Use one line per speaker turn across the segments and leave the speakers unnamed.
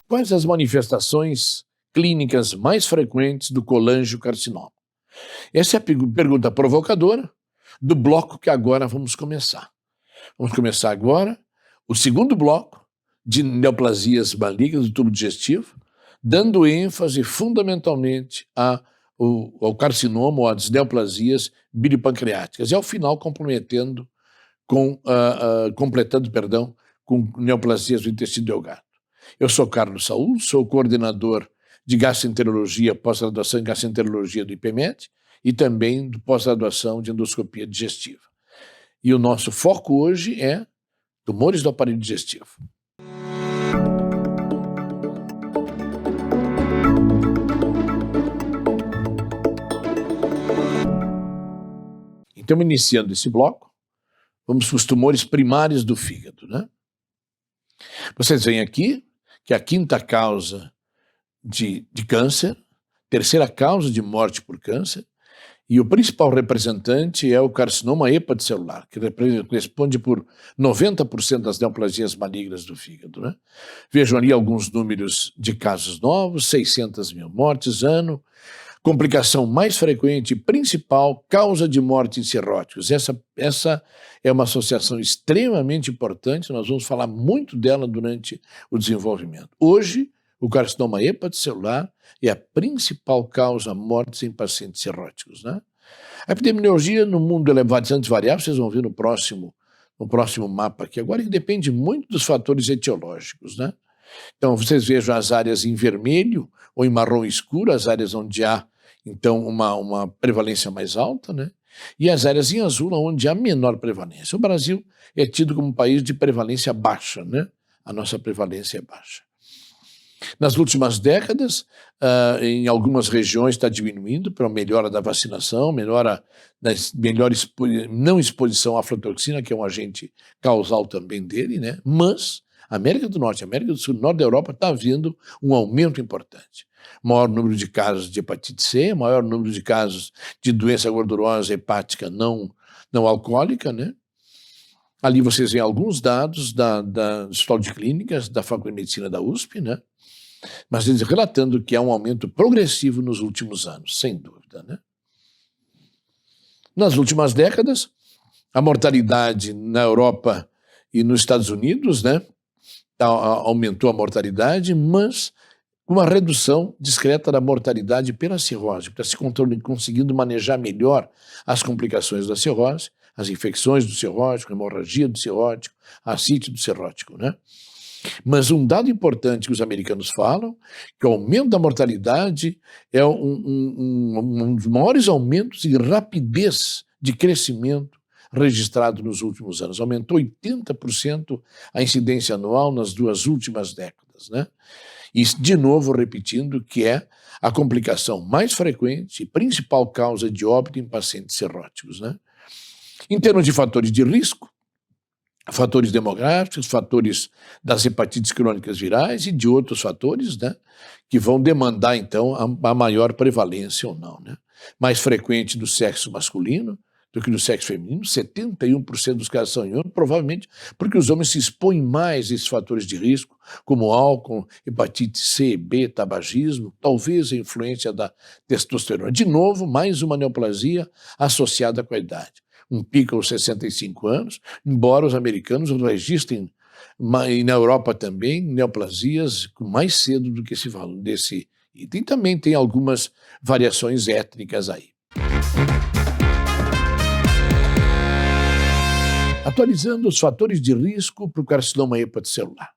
Quais as manifestações clínicas mais frequentes do colangiocarcinoma? Essa é a pergunta provocadora do bloco que agora vamos começar. Vamos começar agora o segundo bloco de neoplasias malignas do tubo digestivo, dando ênfase fundamentalmente ao carcinoma ou às neoplasias bilipancreáticas, e ao final completando com neoplasias do intestino delgado. Eu sou Carlos Saúl, sou coordenador de gastroenterologia, pós-graduação em gastroenterologia do IPMED e também do pós-graduação de endoscopia digestiva. E o nosso foco hoje é tumores do aparelho digestivo. Então, iniciando esse bloco, vamos para os tumores primários do fígado, né? Vocês veem aqui que a quinta causa de câncer, terceira causa de morte por câncer, e o principal representante é o carcinoma hepatocelular, que responde por 90% das neoplasias malignas do fígado, né? Vejam ali alguns números de casos novos, 600 mil mortes ano, complicação mais frequente e principal, causa de morte em cirróticos. Essa é uma associação extremamente importante, nós vamos falar muito dela durante o desenvolvimento. Hoje, o carcinoma hepatocelular é a principal causa de mortes em pacientes cirróticos, né? A epidemiologia no mundo é bastante variável, vocês vão ver no próximo mapa aqui agora, que depende muito dos fatores etiológicos, né? Então, vocês vejam as áreas em vermelho ou em marrom escuro, as áreas onde há, então, uma prevalência mais alta, né? E as áreas em azul, onde há menor prevalência. O Brasil é tido como um país de prevalência baixa, né? A nossa prevalência é baixa. Nas últimas décadas, em algumas regiões está diminuindo pela melhora da vacinação, não exposição à aflatoxina, que é um agente causal também dele, né? Mas a América do Norte, a América do Sul, o norte da Europa está havendo um aumento importante. Maior número de casos de hepatite C, maior número de casos de doença gordurosa hepática não alcoólica, né? Ali vocês veem alguns dados do Hospital de Clínicas da Faculdade de Medicina da USP, né? Mas eles relatando que há um aumento progressivo nos últimos anos, sem dúvida, né? Nas últimas décadas, a mortalidade na Europa e nos Estados Unidos, né, aumentou a mortalidade, mas uma redução discreta da mortalidade pela cirrose, para se conseguindo manejar melhor as complicações da cirrose, as infecções do cirrótico, a hemorragia do cirrótico, a ascite do cirrótico, né? Mas um dado importante que os americanos falam, que o aumento da mortalidade é um dos maiores aumentos em rapidez de crescimento registrado nos últimos anos. Aumentou 80% a incidência anual nas duas últimas décadas, né? E, de novo, repetindo que é a complicação mais frequente e principal causa de óbito em pacientes cirróticos, né? Em termos de fatores de risco, fatores demográficos, fatores das hepatites crônicas virais e de outros fatores, né, que vão demandar, então, a maior prevalência ou não, né? Mais frequente do sexo masculino do que do sexo feminino, 71% dos casos são em homens, provavelmente porque os homens se expõem mais a esses fatores de risco, como álcool, hepatite C, B, tabagismo, talvez a influência da testosterona. De novo, mais uma neoplasia associada com a idade. Um pico aos 65 anos, embora os americanos registrem, e na Europa também, neoplasias mais cedo do que esse valor desse item. Também tem algumas variações étnicas aí. Atualizando os fatores de risco para o carcinoma hepatocelular.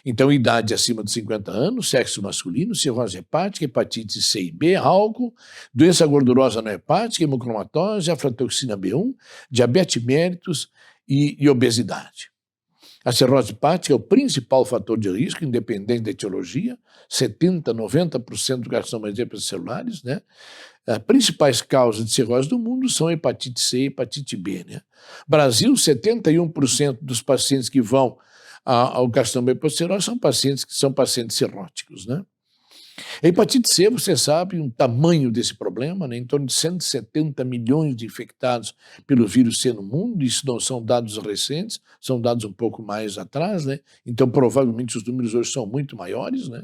Então, idade acima de 50 anos, sexo masculino, cirrose hepática, hepatite C e B, álcool, doença gordurosa não hepática, hemocromatose, aflatoxina B1, diabetes mellitus e obesidade. A cirrose hepática é o principal fator de risco, independente da etiologia, 70%, 90% dos carcinomas hepatocelulares, né? As principais causas de cirrose do mundo são hepatite C e hepatite B, né? Brasil, 71% dos pacientes que vão ao carcinoma hepatocelular são pacientes cirróticos, né? A hepatite C, você sabe o tamanho desse problema, né? Em torno de 170 milhões de infectados pelo vírus C no mundo. Isso não são dados recentes, são dados um pouco mais atrás, né? Então, provavelmente, os números hoje são muito maiores, né?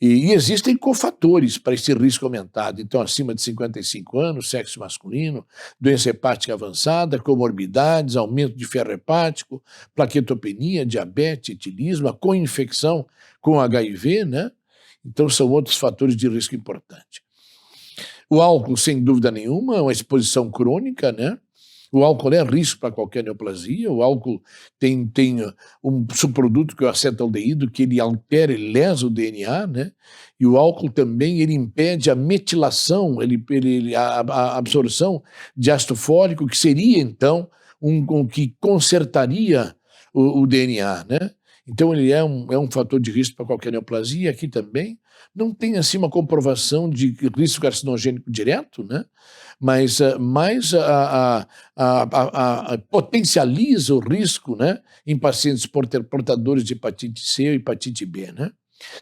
E existem cofatores para esse risco aumentado. Então, acima de 55 anos, sexo masculino, doença hepática avançada, comorbidades, aumento de ferro hepático, plaquetopenia, diabetes, etilismo, a co-infecção com HIV, né? Então, são outros fatores de risco importante. O álcool, sem dúvida nenhuma, é uma exposição crônica, né? O álcool é risco para qualquer neoplasia. O álcool tem um subproduto que é o acetaldeído, que ele altera, ele lesa o DNA, né? E o álcool também ele impede a metilação, a absorção de ácido fólico, que seria, então, um que consertaria o DNA, né? Então, ele é um fator de risco para qualquer neoplasia. Aqui também não tem, assim, uma comprovação de risco carcinogênico direto, né? Mas potencializa o risco, né, em pacientes portadores de hepatite C ou hepatite B, né?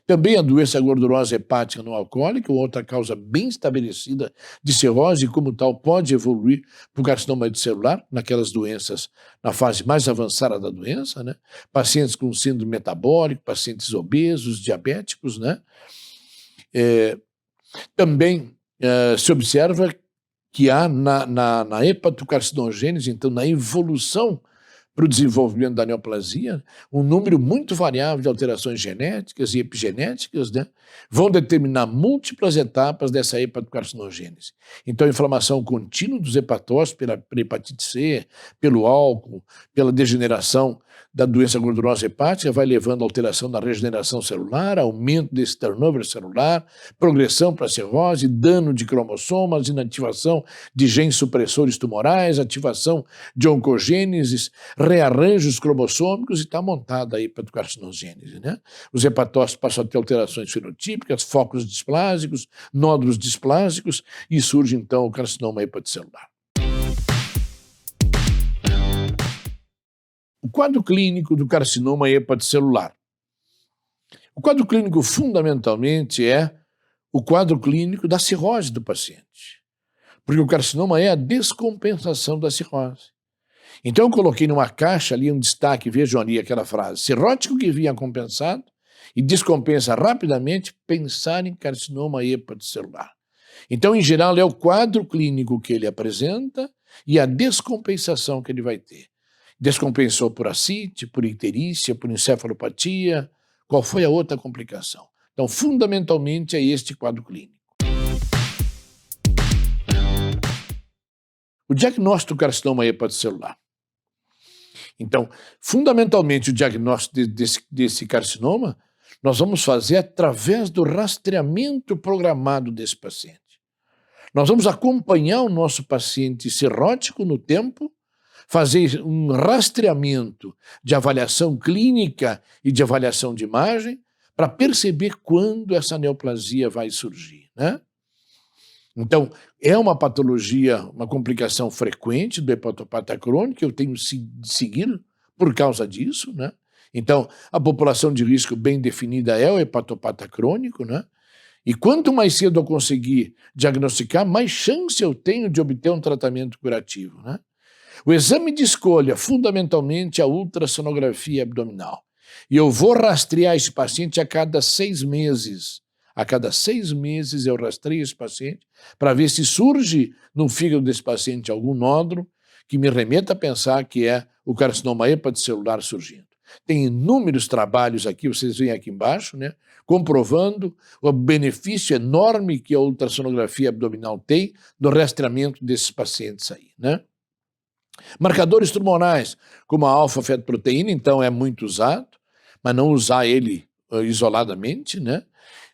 Também a doença gordurosa hepática não alcoólica, outra causa bem estabelecida de cirrose, e como tal pode evoluir para o carcinoma celular, naquelas doenças na fase mais avançada da doença, né? Pacientes com síndrome metabólico, pacientes obesos, diabéticos, né? Também se observa que há na hepatocarcinogênese, então na evolução para o desenvolvimento da neoplasia, um número muito variável de alterações genéticas e epigenéticas, né, vão determinar múltiplas etapas dessa hepatocarcinogênese. Então, a inflamação contínua dos hepatócitos pela hepatite C, pelo álcool, pela degeneração da doença gordurosa hepática, vai levando à alteração da regeneração celular, aumento desse turnover celular, progressão para a cirrose, dano de cromossomas, inativação de genes supressores tumorais, ativação de oncogêneses, rearranjos cromossômicos, e está montada a hepatocarcinogênese, né? Os hepatócitos passam a ter alterações fenotípicas, focos displásicos, nódulos displásicos, e surge então o carcinoma hepatocelular. O quadro clínico do carcinoma hepatocelular. O quadro clínico fundamentalmente é o quadro clínico da cirrose do paciente, porque o carcinoma é a descompensação da cirrose. Então eu coloquei numa caixa ali um destaque, vejam ali aquela frase: cirrótico que vinha compensado e descompensa rapidamente, pensar em carcinoma hepatocelular. Então, em geral, é o quadro clínico que ele apresenta e a descompensação que ele vai ter. Descompensou por ascite, por icterícia, por encefalopatia. Qual foi a outra complicação? Então, fundamentalmente, é este quadro clínico. O diagnóstico do carcinoma hepatocelular. Então, fundamentalmente, o diagnóstico desse carcinoma nós vamos fazer através do rastreamento programado desse paciente. Nós vamos acompanhar o nosso paciente cirrótico no tempo, fazer um rastreamento de avaliação clínica e de avaliação de imagem para perceber quando essa neoplasia vai surgir, né? Então, é uma patologia, uma complicação frequente do hepatopata crônico, eu tenho de seguir por causa disso, né? Então, a população de risco bem definida é o hepatopata crônico, né? E quanto mais cedo eu conseguir diagnosticar, mais chance eu tenho de obter um tratamento curativo, né? O exame de escolha, fundamentalmente, é a ultrassonografia abdominal. E eu vou rastrear esse paciente a cada 6 meses. A cada 6 meses eu rastreio esse paciente para ver se surge no fígado desse paciente algum nódulo que me remeta a pensar que é o carcinoma hepatocelular surgindo. Tem inúmeros trabalhos aqui, vocês veem aqui embaixo, né, comprovando o benefício enorme que a ultrassonografia abdominal tem no rastreamento desses pacientes aí, né? Marcadores tumorais, como a alfa-fetoproteína, então é muito usado, mas não usar ele isoladamente, né?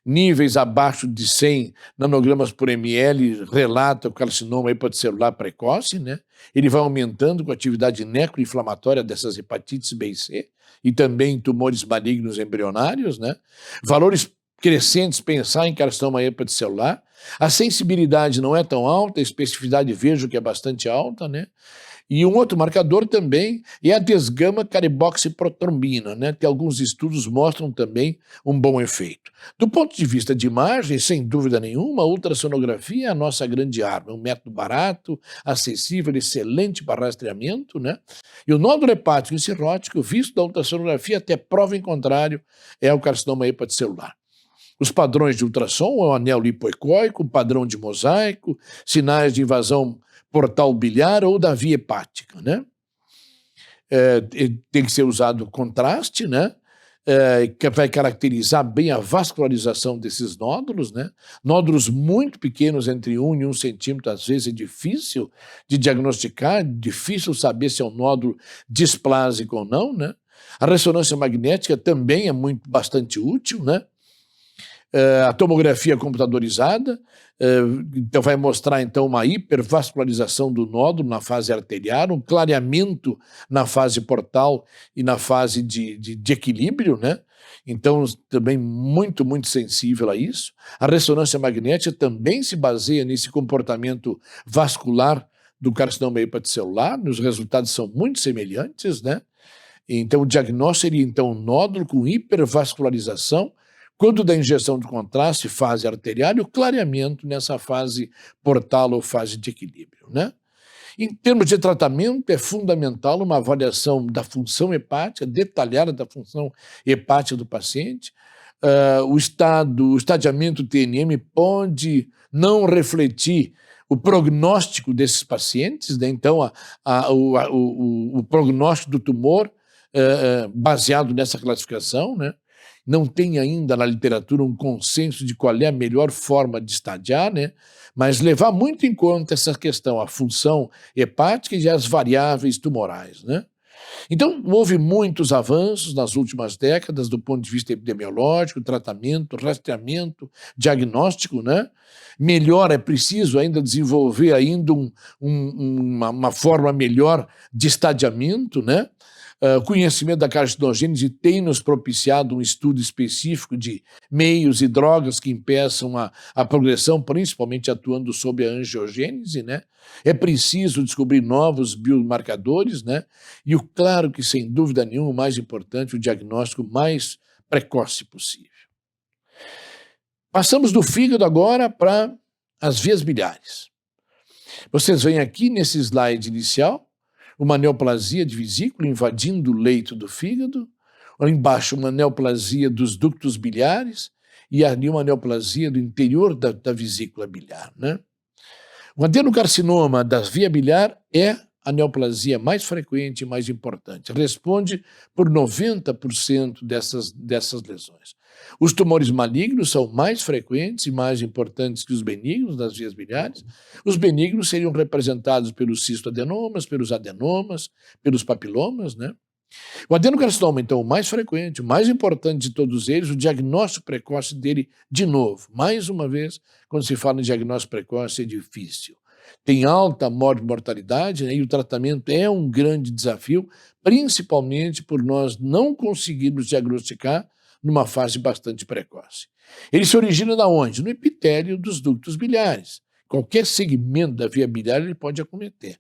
Níveis abaixo de 100 nanogramas por ml relata o carcinoma hepatocelular precoce, né? Ele vai aumentando com a atividade necroinflamatória dessas hepatites B e C e também tumores malignos embrionários, né? Valores crescentes, pensar em carcinoma hepatocelular. A sensibilidade não é tão alta, a especificidade vejo que é bastante alta, né? E um outro marcador também é a desgama-cariboxiprotrombina, né, que alguns estudos mostram também um bom efeito. Do ponto de vista de imagem, sem dúvida nenhuma, a ultrassonografia é a nossa grande arma, um método barato, acessível, excelente para rastreamento, né? E o nódulo hepático e cirrótico, visto da ultrassonografia até prova em contrário, é o carcinoma hepatocelular. Os padrões de ultrassom, o anel lipoecóico, o padrão de mosaico, sinais de invasão portal biliar ou da via hepática, né? Tem que ser usado contraste, né? Que vai caracterizar bem a vascularização desses nódulos, né? Nódulos muito pequenos, entre 1 e 1 centímetro, às vezes é difícil de diagnosticar, difícil saber se é um nódulo displásico ou não, né? A ressonância magnética também é bastante útil, né? A tomografia computadorizada, então vai mostrar então uma hipervascularização do nódulo na fase arterial, um clareamento na fase portal e na fase de equilíbrio, né? Então também muito, muito sensível a isso. A ressonância magnética também se baseia nesse comportamento vascular do carcinoma hepatocelular, os resultados são muito semelhantes, né? Então o diagnóstico seria então um nódulo com hipervascularização, quando da injeção de contraste, fase arterial, e o clareamento nessa fase portal ou fase de equilíbrio, né? Em termos de tratamento, é fundamental uma avaliação da função hepática, detalhada da função hepática do paciente. O estadiamento TNM pode não refletir o prognóstico desses pacientes, né? Então o prognóstico do tumor baseado nessa classificação, né? Não tem ainda na literatura um consenso de qual é a melhor forma de estadiar, né? Mas levar muito em conta essa questão, a função hepática e as variáveis tumorais, né? Então, houve muitos avanços nas últimas décadas do ponto de vista epidemiológico, tratamento, rastreamento, diagnóstico, né? Melhor, é preciso ainda desenvolver ainda uma forma melhor de estadiamento, né? O conhecimento da carcinogênese tem nos propiciado um estudo específico de meios e drogas que impeçam a progressão, principalmente atuando sobre a angiogênese, né? É preciso descobrir novos biomarcadores, né? E claro que, sem dúvida nenhuma, o mais importante, o diagnóstico mais precoce possível. Passamos do fígado agora para as vias biliares. Vocês veem aqui nesse slide inicial uma neoplasia de vesícula invadindo o leito do fígado, lá embaixo uma neoplasia dos ductos biliares e ali uma neoplasia do interior da vesícula biliar, né? O adenocarcinoma da via biliar é a neoplasia mais frequente e mais importante. Responde por 90% dessas lesões. Os tumores malignos são mais frequentes e mais importantes que os benignos das vias biliares. Os benignos seriam representados pelos cistoadenomas, pelos adenomas, pelos papilomas, né? O adenocarcinoma, então, o mais frequente, o mais importante de todos eles, o diagnóstico precoce dele, de novo, mais uma vez, quando se fala em diagnóstico precoce, é difícil. Tem alta mortalidade, né, e o tratamento é um grande desafio, principalmente por nós não conseguirmos diagnosticar numa fase bastante precoce. Ele se origina da onde? No epitélio dos ductos biliares. Qualquer segmento da via biliar ele pode acometer.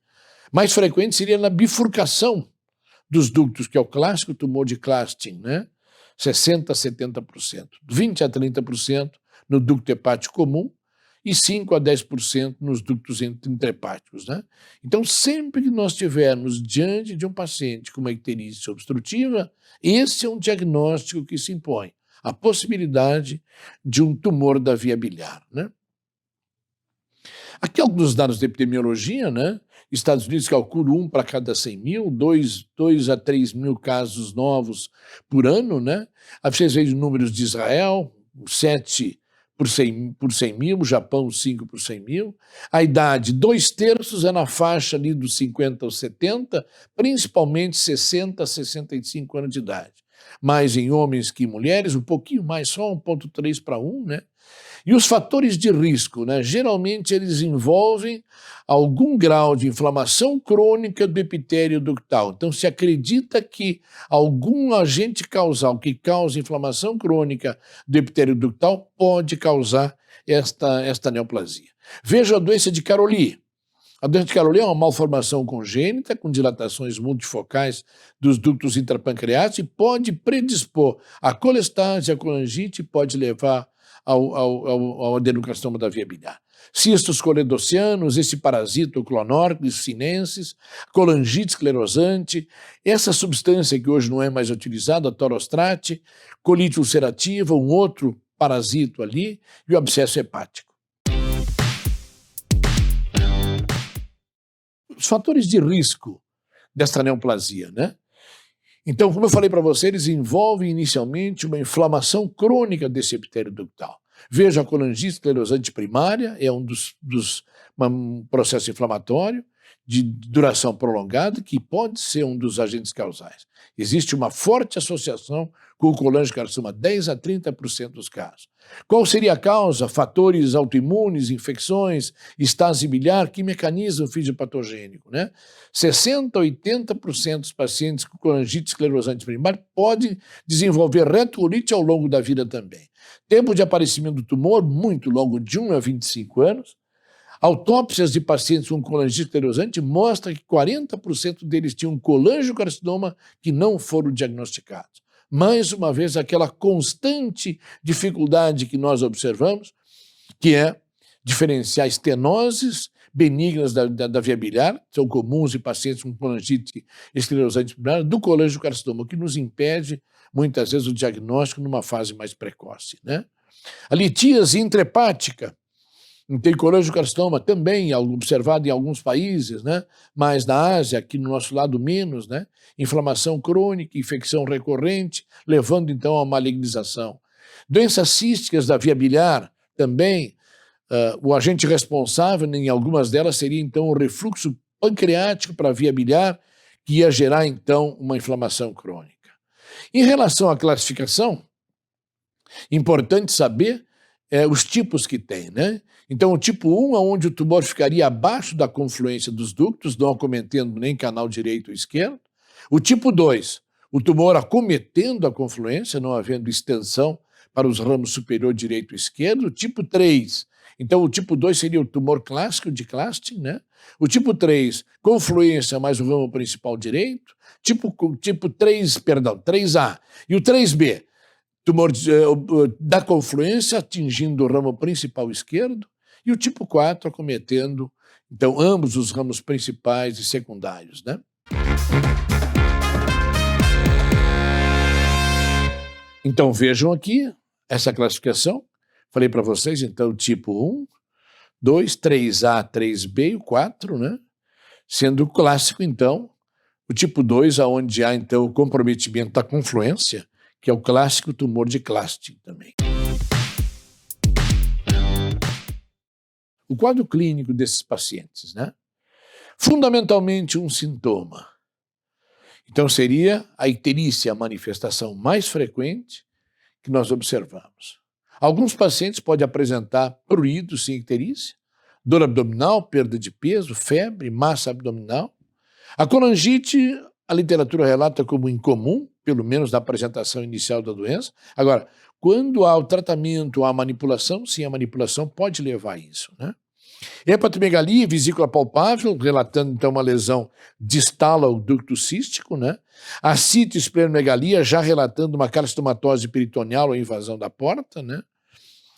Mais frequente seria na bifurcação dos ductos, que é o clássico tumor de Klatskin, né? 60% a 70%, 20% a 30% no ducto hepático comum e 5% a 10% nos ductos intrahepáticos, né? Então, sempre que nós estivermos diante de um paciente com uma icterícia obstrutiva, esse é um diagnóstico que se impõe, a possibilidade de um tumor da via biliar, né? Aqui alguns dados de epidemiologia, né? Estados Unidos calcula 1 para cada 100 mil, 2 a 3 mil casos novos por ano, né? Aí vocês veem os números de Israel, 7 por 100 mil, Japão 5 por 100 mil. A idade, 2/3 é na faixa ali dos 50 aos 70, principalmente 60 a 65 anos de idade. Mais em homens que em mulheres, um pouquinho mais, só 1,3 para 1, né? E os fatores de risco, né? Geralmente eles envolvem algum grau de inflamação crônica do epitélio ductal. Então se acredita que algum agente causal que causa inflamação crônica do epitélio ductal pode causar esta neoplasia. Veja a doença de Caroli. A doença de Caroli é uma malformação congênita com dilatações multifocais dos ductos intrapancreáticos e pode predispor à colestase, à colangite e pode levar ao adenocarcinoma da via biliar. Cistos coledocianos, esse parasito, o Clonorchis sinensis, colangite esclerosante, essa substância que hoje não é mais utilizada, a torostrate, colite ulcerativa, um outro parasito ali, e o abscesso hepático. Os fatores de risco desta neoplasia, né? Então, como eu falei para você, eles envolvem inicialmente uma inflamação crônica desse epitélio ductal. Veja a colangite esclerosante primária, é um processo inflamatório de duração prolongada que pode ser um dos agentes causais. Existe uma forte associação com o colangiocarcinoma, 10 a 30% dos casos. Qual seria a causa? Fatores autoimunes, infecções, estase biliar, que mecanismo fisiopatogênico, né? 60 a 80% dos pacientes com colangite esclerosante primária podem desenvolver retocolite ao longo da vida também. Tempo de aparecimento do tumor, muito longo, de 1 a 25 anos. Autópsias de pacientes com colangite esclerosante mostram que 40% deles tinham colangiocarcinoma que não foram diagnosticados. Mais uma vez, aquela constante dificuldade que nós observamos, que é diferenciar estenoses benignas da via biliar, são comuns em pacientes com colangite esclerosante primária, do colangiocarcinoma, que nos impede, muitas vezes, o diagnóstico numa fase mais precoce, né? A litíase intrahepática, tem colangiocarcinoma também observado em alguns países, né? Mas na Ásia, aqui no nosso lado menos, né? Inflamação crônica, infecção recorrente, levando então à malignização. Doenças císticas da via biliar também, o agente responsável em algumas delas seria então o refluxo pancreático para a via biliar, que ia gerar então uma inflamação crônica. Em relação à classificação, importante saber os tipos que tem, né? Então, o tipo 1, onde o tumor ficaria abaixo da confluência dos ductos, não acometendo nem canal direito ou esquerdo. O tipo 2, o tumor acometendo a confluência, não havendo extensão para os ramos superior direito e esquerdo. O tipo 3, então o tipo 2 seria o tumor clássico de Clastin, né? O tipo 3, confluência mais o ramo principal direito. Tipo 3A. E o 3B, tumor da confluência atingindo o ramo principal esquerdo, e o tipo 4 acometendo, então, ambos os ramos principais e secundários, né? Então, vejam aqui essa classificação. Falei para vocês, então, tipo 1, 2, 3A, 3B e o 4, né? Sendo o clássico, então, o tipo 2, onde há, então, o comprometimento da confluência, que é o clássico tumor de Clastin também. O quadro clínico desses pacientes, né? Fundamentalmente um sintoma. Então seria a icterícia a manifestação mais frequente que nós observamos. Alguns pacientes podem apresentar prurido sem icterícia, dor abdominal, perda de peso, febre, massa abdominal. A colangite, a literatura relata como incomum, pelo menos na apresentação inicial da doença. Agora, quando há o tratamento, há a manipulação, sim, a manipulação pode levar a isso, né? Hepatomegalia, vesícula palpável, relatando então uma lesão distal ao ducto cístico, né? Ascite esplenomegalia, já relatando uma carcinomatose peritoneal ou invasão da porta, né?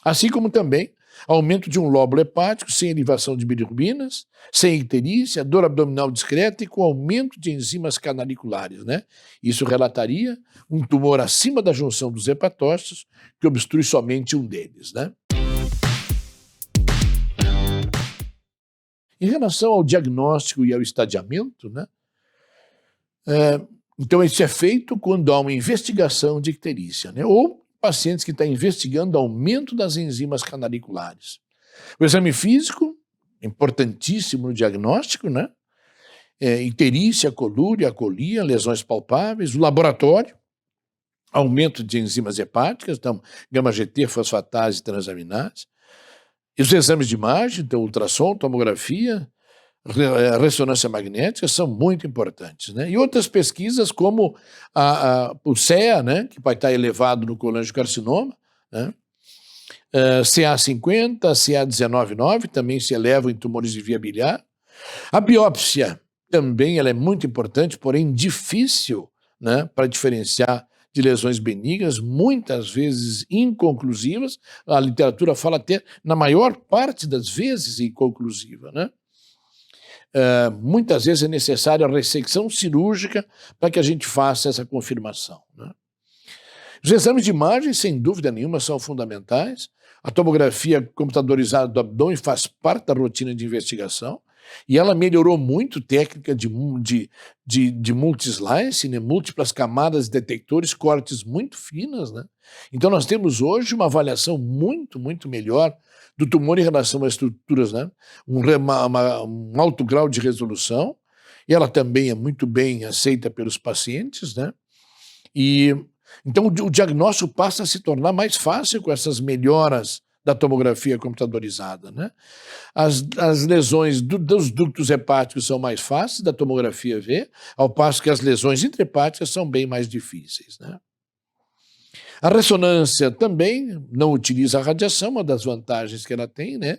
Assim como também aumento de um lóbulo hepático sem elevação de bilirrubinas, sem icterícia, dor abdominal discreta e com aumento de enzimas canaliculares, né? Isso relataria um tumor acima da junção dos hepatócitos que obstrui somente um deles, né? Em relação ao diagnóstico e ao estadiamento, né? Então isso é feito quando há uma investigação de icterícia, né? Ou pacientes que estão investigando aumento das enzimas canaliculares. O exame físico, importantíssimo no diagnóstico, né? Icterícia, colúria, acolia, lesões palpáveis. O laboratório, aumento de enzimas hepáticas, então gama-GT, fosfatase e transaminase. E os exames de imagem, então ultrassom, tomografia, ressonância magnética, são muito importantes, né? E outras pesquisas como o CEA, né, que vai estar elevado no colangiocarcinoma, né? CA50, CA19,9 também se elevam em tumores de via biliar. A biópsia também ela é muito importante, porém difícil, né, para diferenciar de lesões benignas, muitas vezes inconclusivas. A literatura fala até, na maior parte das vezes, inconclusiva, né? Muitas vezes é necessária a ressecção cirúrgica para que a gente faça essa confirmação, né? Os exames de imagem, sem dúvida nenhuma, são fundamentais. A tomografia computadorizada do abdômen faz parte da rotina de investigação e ela melhorou muito técnica de multi-slice, né? Múltiplas camadas de detectores, cortes muito finas, né? Então nós temos hoje uma avaliação muito, muito melhor do tumor em relação às estruturas, né? Um alto grau de resolução, e ela também é muito bem aceita pelos pacientes, né? E então o diagnóstico passa a se tornar mais fácil com essas melhoras da tomografia computadorizada, né? As lesões dos ductos hepáticos são mais fáceis da tomografia ver, ao passo que as lesões intrahepáticas são bem mais difíceis, né? A ressonância também não utiliza a radiação, uma das vantagens que ela tem, né?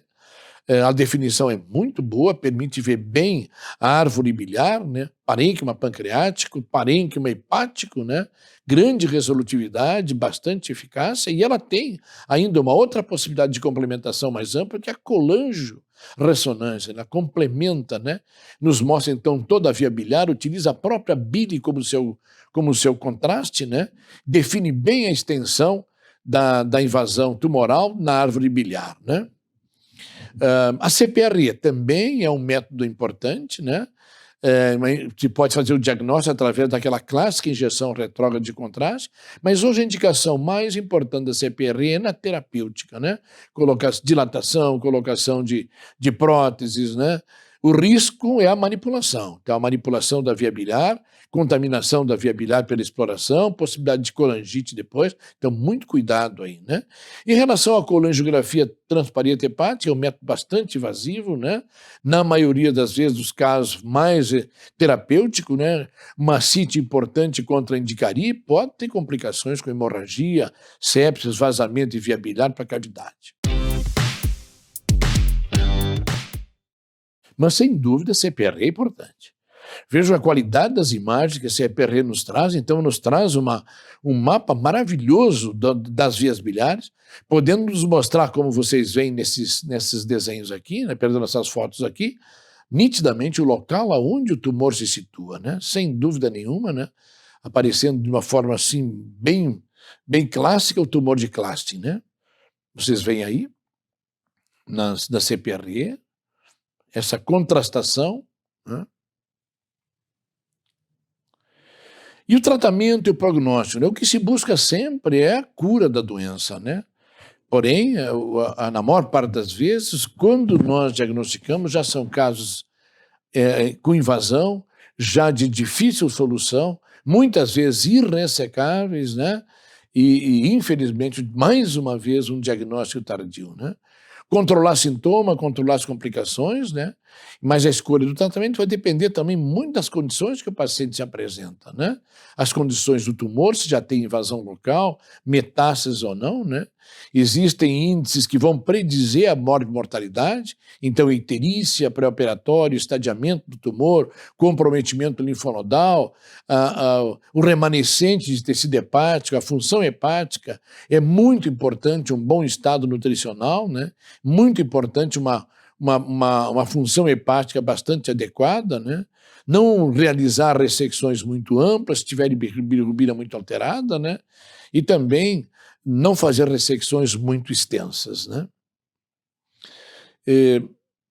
A definição é muito boa, permite ver bem a árvore biliar, né? Parênquima pancreático, parênquima hepático, né? Grande resolutividade, bastante eficácia, e ela tem ainda uma outra possibilidade de complementação mais ampla, que é a colangio-ressonância. Ela complementa, né? Nos mostra então toda a via biliar, utiliza a própria bile como seu contraste, né? Define bem a extensão da invasão tumoral na árvore biliar, né? A CPRE também é um método importante, né? Se pode fazer o diagnóstico através daquela clássica injeção retrógrada de contraste, mas hoje a indicação mais importante da CPRE é na terapêutica, né? Dilatação, colocação de próteses, né? O risco é a manipulação, então a manipulação da via biliar, contaminação da via biliar pela exploração, possibilidade de colangite depois, então muito cuidado aí, né? Em relação à colangiografia transparente hepática, é um método bastante invasivo, né? Na maioria das vezes, dos casos mais terapêutico, né? Uma CIT importante contraindicaria e pode ter complicações com hemorragia, sepsis, vazamento de via biliar para a cavidade. Mas, sem dúvida, a CPRE é importante. Vejam a qualidade das imagens que a CPRE nos traz, então nos traz um mapa maravilhoso das vias biliares, podendo nos mostrar, como vocês veem nesses desenhos aqui, né, perdão, nessas fotos aqui, nitidamente o local aonde o tumor se situa, né, sem dúvida nenhuma, né, aparecendo de uma forma assim bem clássica o tumor de Clastin, né. Vocês veem aí, da CPRE, essa contrastação, né? E o tratamento e o prognóstico, né? O que se busca sempre é a cura da doença, né? Porém, na maior parte das vezes, quando nós diagnosticamos, já são casos com invasão, já de difícil solução, muitas vezes irressecáveis, né? E infelizmente, mais uma vez, um diagnóstico tardio, né? Controlar sintoma, controlar as complicações, né? Mas a escolha do tratamento vai depender também muito das condições que o paciente se apresenta, né? As condições do tumor, se já tem invasão local, metástases ou não, né? Existem índices que vão predizer a mortalidade, então icterícia, pré-operatório, estadiamento do tumor, comprometimento linfonodal, o remanescente de tecido hepático, a função hepática, é muito importante um bom estado nutricional, né? Muito importante uma função hepática bastante adequada, né? Não realizar ressecções muito amplas, se tiver bilirrubina muito alterada, né? E também não fazer ressecções muito extensas, né?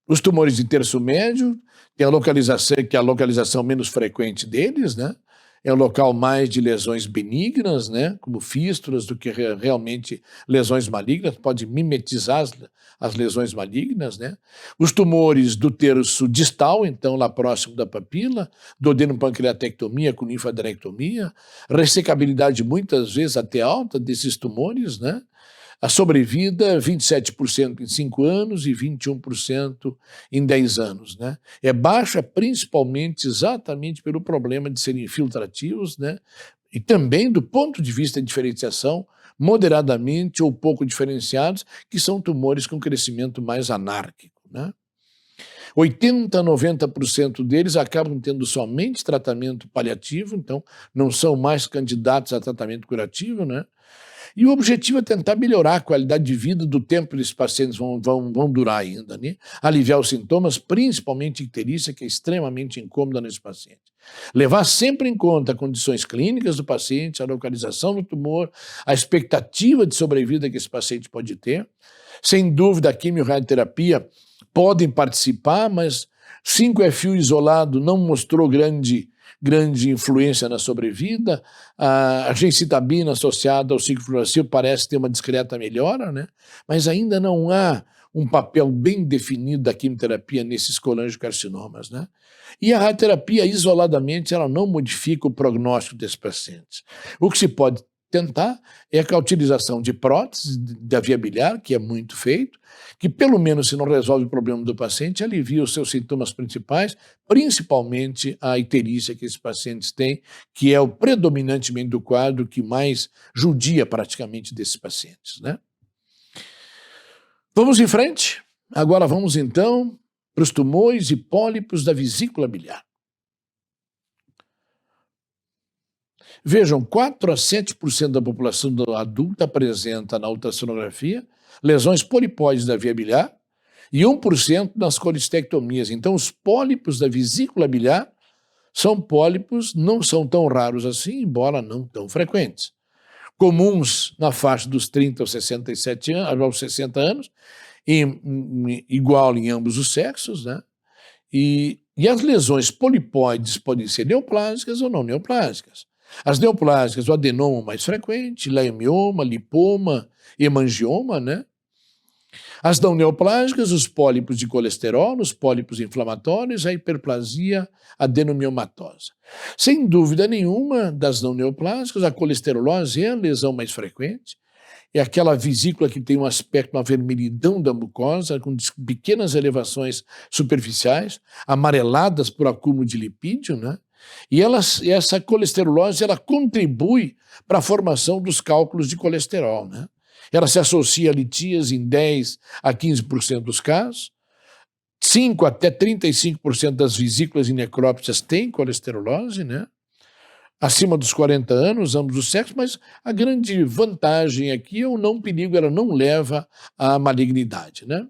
Os tumores de terço médio, tem a localização, que é a localização menos frequente deles, né? É um local mais de lesões benignas, né? Como fístulas, do que realmente lesões malignas, pode mimetizar as lesões malignas, né? Os tumores do terço distal, então lá próximo da papila, duodenopancreatectomia com linfadenectomia, ressecabilidade muitas vezes até alta desses tumores, né? A sobrevida, 27% em 5 anos e 21% em 10 anos, né? É baixa principalmente exatamente pelo problema de serem infiltrativos, né? E também do ponto de vista de diferenciação, moderadamente ou pouco diferenciados, que são tumores com crescimento mais anárquico, né? 80% a 90% deles acabam tendo somente tratamento paliativo, então não são mais candidatos a tratamento curativo, né? E o objetivo é tentar melhorar a qualidade de vida do tempo que esses pacientes vão durar ainda, né? Aliviar os sintomas, principalmente icterícia, que é extremamente incômoda nesse paciente. Levar sempre em conta condições clínicas do paciente, a localização do tumor, a expectativa de sobrevida que esse paciente pode ter. Sem dúvida, a quimio-radioterapia podem participar, mas 5-FU isolado não mostrou grande influência na sobrevida. A gencitabina associada ao ciclofluoracil parece ter uma discreta melhora, né? Mas ainda não há um papel bem definido da quimioterapia nesses colangiocarcinomas, né? E a radioterapia, isoladamente, ela não modifica o prognóstico desses pacientes. O que se pode tentar é que a utilização de próteses da via biliar, que é muito feito, que pelo menos, se não resolve o problema do paciente, alivia os seus sintomas principais, principalmente a icterícia que esses pacientes têm, que é o predominantemente do quadro que mais judia praticamente desses pacientes, né? Vamos em frente. Agora vamos então para os tumores e pólipos da vesícula biliar. Vejam, 4 a 7% da população adulta apresenta na ultrassonografia lesões polipóides da via biliar e 1% nas colistectomias. Então, os pólipos da vesícula biliar são pólipos, não são tão raros assim, embora não tão frequentes. Comuns na faixa dos 30 aos 67 anos, aos 60 anos, igual em ambos os sexos, né? E as lesões polipóides podem ser neoplásicas ou não neoplásicas. As neoplásicas, o adenoma mais frequente, leiomioma, lipoma, hemangioma, né? As não neoplásicas, os pólipos de colesterol, os pólipos inflamatórios, a hiperplasia adenomiomatosa. Sem dúvida nenhuma, das não neoplásicas, a colesterolose é a lesão mais frequente, é aquela vesícula que tem um aspecto, uma vermelhidão da mucosa, com pequenas elevações superficiais, amareladas por acúmulo de lipídio, né? E essa colesterolose, ela contribui para a formação dos cálculos de colesterol, né? Ela se associa a litíase em 10 a 15% dos casos, 5 até 35% das vesículas em necrópsias têm colesterolose, né? Acima dos 40 anos, ambos os sexos, mas a grande vantagem aqui é o não perigo, ela não leva à malignidade, né?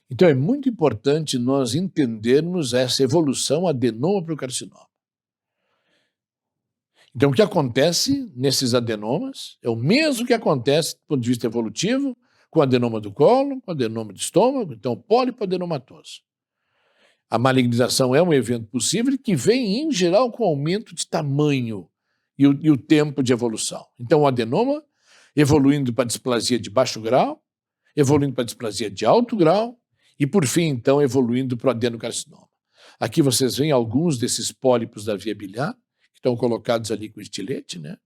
Então é muito importante nós entendermos essa evolução adenoma para o carcinoma. Então o que acontece nesses adenomas é o mesmo que acontece do ponto de vista evolutivo com o adenoma do colo, com o adenoma do estômago, então pólipo adenomatoso. A malignização é um evento possível que vem, em geral, com aumento de tamanho e o tempo de evolução. Então o adenoma evoluindo para displasia de baixo grau, evoluindo para displasia de alto grau, e, por fim, então, evoluindo para o adenocarcinoma. Aqui vocês veem alguns desses pólipos da via biliar, que estão colocados ali com estilete, né?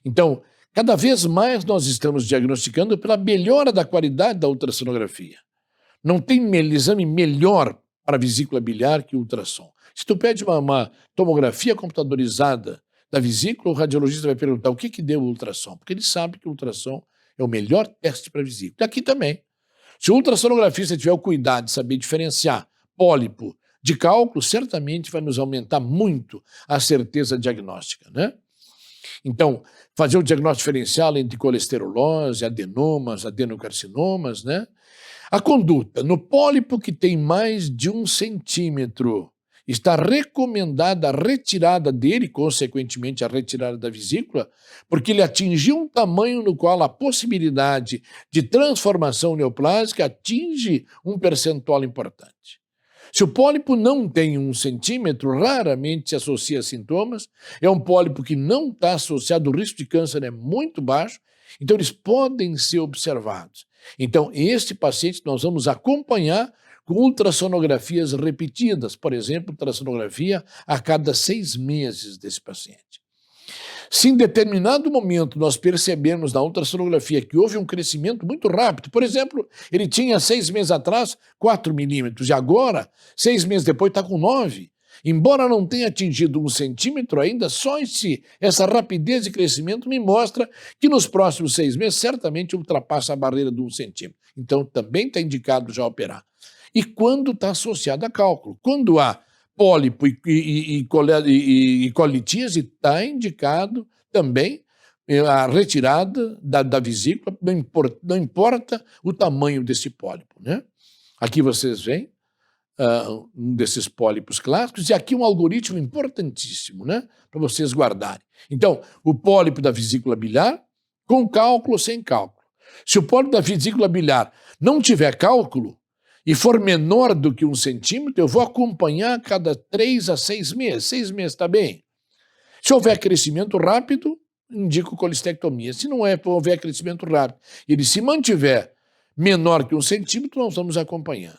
Então, cada vez mais nós estamos diagnosticando pela melhora da qualidade da ultrassonografia. Não tem exame melhor para a vesícula biliar que o ultrassom. Se tu pede uma tomografia computadorizada da vesícula, o radiologista vai perguntar o que deu o ultrassom, porque ele sabe que o ultrassom é o melhor teste para a vesícula. Aqui também. Se o ultrassonografista tiver o cuidado de saber diferenciar pólipo de cálculo, certamente vai nos aumentar muito a certeza diagnóstica, né? Então, fazer o diagnóstico diferencial entre colesterolose, adenomas, adenocarcinomas, né? A conduta, no pólipo que tem mais de 1 centímetro, está recomendada a retirada dele, consequentemente a retirada da vesícula, porque ele atingiu um tamanho no qual a possibilidade de transformação neoplásica atinge um percentual importante. Se o pólipo não tem 1 centímetro, raramente se associa a sintomas, é um pólipo que não está associado, o risco de câncer é muito baixo, então eles podem ser observados. Então, este paciente nós vamos acompanhar com ultrassonografias repetidas, por exemplo, ultrassonografia a cada 6 meses desse paciente. Se em determinado momento nós percebemos na ultrassonografia que houve um crescimento muito rápido, por exemplo, ele tinha 6 meses atrás 4 milímetros e agora, 6 meses depois, está com 9. Embora não tenha atingido 1 centímetro ainda, só essa rapidez de crescimento me mostra que nos próximos 6 meses certamente ultrapassa a barreira de 1 centímetro. Então também está indicado já operar. E quando está associado a cálculo? Quando há pólipo e colitíase, está indicado também a retirada da vesícula, não importa o tamanho desse pólipo, né? Aqui vocês veem um desses pólipos clássicos, e aqui um algoritmo importantíssimo, né, para vocês guardarem. Então, o pólipo da vesícula biliar, com cálculo ou sem cálculo. Se o pólipo da vesícula biliar não tiver cálculo e for menor do que 1 centímetro, eu vou acompanhar a cada 3 a 6 meses. 6 meses está bem. Se houver crescimento rápido, indico colistectomia. Se não houver crescimento rápido, ele se mantiver menor que 1 centímetro, nós vamos acompanhando.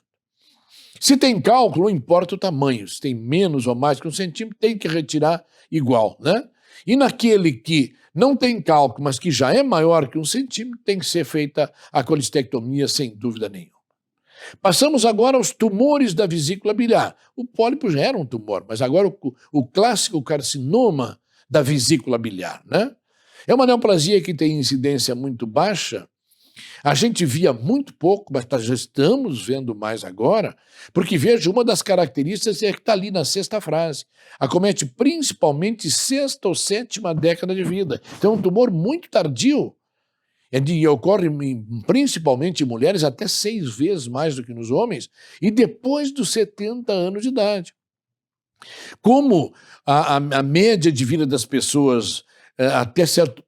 Se tem cálculo, não importa o tamanho. Se tem menos ou mais que 1 centímetro, tem que retirar igual, né? E naquele que não tem cálculo, mas que já é maior que 1 centímetro, tem que ser feita a colistectomia sem dúvida nenhuma. Passamos agora aos tumores da vesícula biliar. O pólipo já era um tumor, mas agora o clássico carcinoma da vesícula biliar, né? É uma neoplasia que tem incidência muito baixa. A gente via muito pouco, mas já estamos vendo mais agora, porque veja, uma das características é que está ali na 6ª frase. Acomete principalmente 6ª ou 7ª década de vida. Então é um tumor muito tardio. Ocorre principalmente em mulheres até 6 vezes mais do que nos homens, e depois dos 70 anos de idade. Como a média de vida das pessoas até certo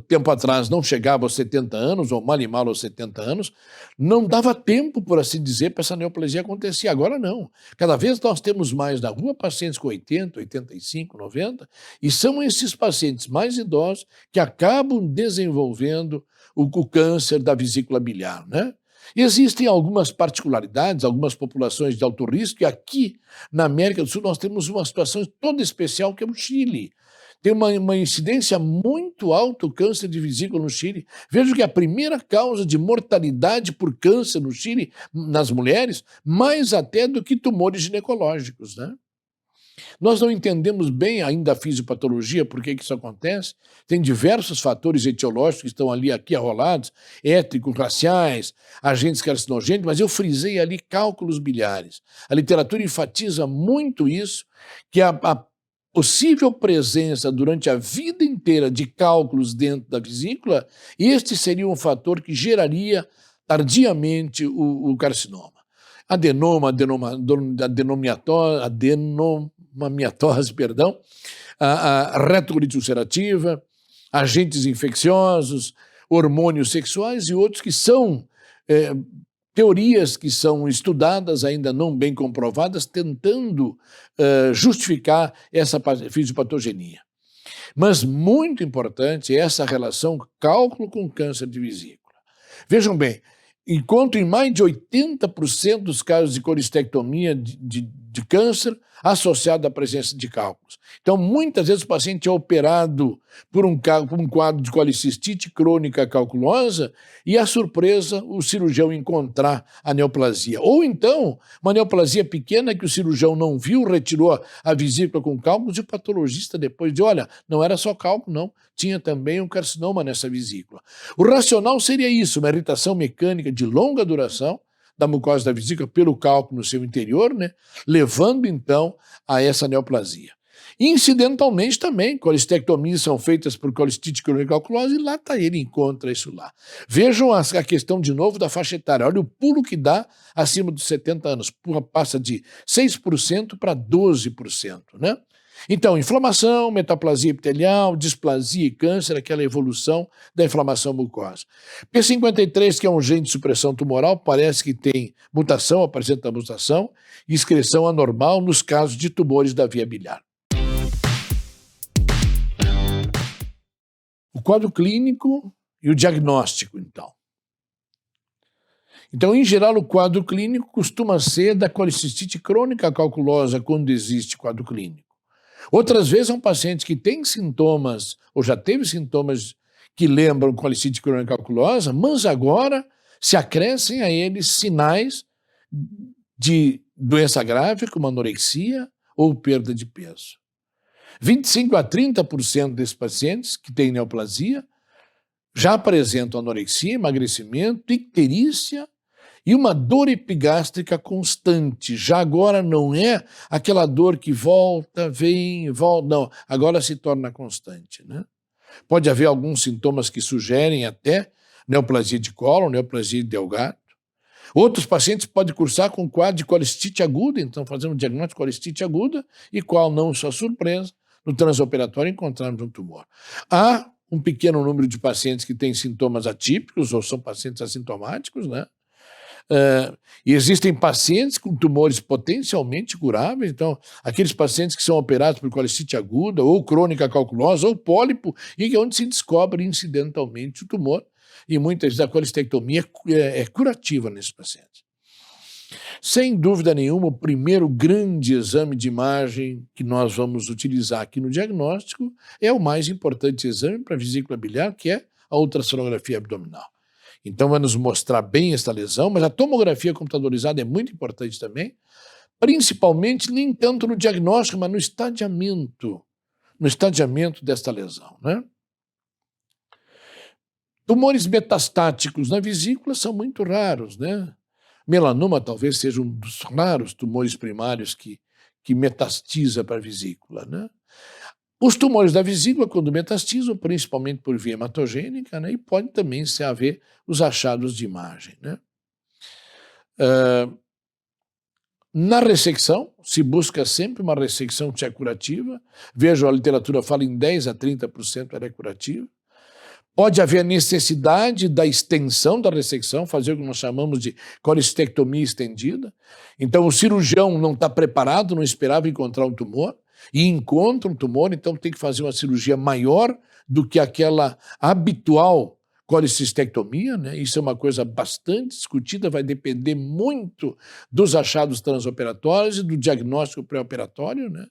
tempo atrás não chegava aos 70 anos, ou mal e mal aos 70 anos, não dava tempo, por assim dizer, para essa neoplasia acontecer. Agora não. Cada vez nós temos mais na rua pacientes com 80, 85, 90, e são esses pacientes mais idosos que acabam desenvolvendo o câncer da vesícula biliar, né? Existem algumas particularidades, algumas populações de alto risco, e aqui na América do Sul nós temos uma situação toda especial, que é o Chile. Tem uma incidência muito alta o câncer de vesícula no Chile. Vejo que a primeira causa de mortalidade por câncer no Chile, nas mulheres, mais até do que tumores ginecológicos, né? Nós não entendemos bem ainda a fisiopatologia, por que isso acontece. Tem diversos fatores etiológicos que estão aqui arrolados, étnicos, raciais, agentes carcinogênicos, mas eu frisei ali cálculos biliares. A literatura enfatiza muito isso, que a possível presença durante a vida inteira de cálculos dentro da vesícula, este seria um fator que geraria tardiamente o carcinoma. Adenomiatose, perdão, a retocolite ulcerativa, agentes infecciosos, hormônios sexuais e outros que são teorias que são estudadas, ainda não bem comprovadas, tentando justificar essa fisiopatogenia. Mas muito importante é essa relação cálculo com câncer de vesícula. Vejam bem, enquanto em mais de 80% dos casos de colistectomia de câncer associado à presença de cálculos. Então, muitas vezes o paciente é operado por um quadro de colicistite crônica calculosa e, a surpresa, o cirurgião encontrar a neoplasia. Ou então, uma neoplasia pequena que o cirurgião não viu, retirou a vesícula com cálculos e o patologista depois diz, olha, não era só cálculo, não, tinha também um carcinoma nessa vesícula. O racional seria isso, uma irritação mecânica de longa duração da mucosa da vesícula pelo cálculo no seu interior, né, levando então a essa neoplasia. Incidentalmente também, colistectomias são feitas por colicistite crônica calculosa e lá está ele, encontra isso lá. Vejam a questão de novo da faixa etária, olha o pulo que dá acima dos 70 anos, passa de 6% para 12%, né? Então, inflamação, metaplasia epitelial, displasia e câncer, aquela evolução da inflamação mucosa. P53, que é um gene de supressão tumoral, parece que tem mutação, apresenta mutação, e excreção anormal nos casos de tumores da via biliar. O quadro clínico e o diagnóstico, então. Então, em geral, o quadro clínico costuma ser da colicistite crônica calculosa, quando existe quadro clínico. Outras vezes são pacientes que têm sintomas, ou já teve sintomas que lembram colicistite crônica calculosa, mas agora se acrescem a eles sinais de doença grave, como anorexia, ou perda de peso. 25 a 30% desses pacientes que têm neoplasia já apresentam anorexia, emagrecimento, icterícia e uma dor epigástrica constante. Já agora não é aquela dor que volta, vem, volta, não. Agora se torna constante, né? Pode haver alguns sintomas que sugerem até neoplasia de cólon, neoplasia de Delgado. Outros pacientes podem cursar com quadro de colestite aguda, então fazendo um diagnóstico de colestite aguda e qual não sua surpresa, no transoperatório encontramos um tumor. Há um pequeno número de pacientes que têm sintomas atípicos ou são pacientes assintomáticos, né? E existem pacientes com tumores potencialmente curáveis, então aqueles pacientes que são operados por colestite aguda ou crônica calculosa ou pólipo, e que é onde se descobre incidentalmente o tumor, e muitas vezes a colestectomia é curativa nesses pacientes. Sem dúvida nenhuma, o primeiro grande exame de imagem que nós vamos utilizar aqui no diagnóstico é o mais importante exame para a vesícula biliar, que é a ultrassonografia abdominal. Então vai nos mostrar bem esta lesão, mas a tomografia computadorizada é muito importante também, principalmente nem tanto no diagnóstico, mas no estadiamento desta lesão, né? Tumores metastáticos na vesícula são muito raros, né? Melanoma talvez seja um dos raros tumores primários que metastiza para a vesícula, né? Os tumores da vesícula, quando metastizam, principalmente por via hematogênica, né, e pode também se haver os achados de imagem, né? Na ressecção, se busca sempre uma ressecção que é curativa. Vejo a literatura fala em 10 a 30% ela é curativa. Pode haver a necessidade da extensão da ressecção, fazer o que nós chamamos de colestectomia estendida. Então o cirurgião não está preparado, não esperava encontrar um tumor, e encontra um tumor, então tem que fazer uma cirurgia maior do que aquela habitual colecistectomia, né? Isso é uma coisa bastante discutida, vai depender muito dos achados transoperatórios e do diagnóstico pré-operatório, né?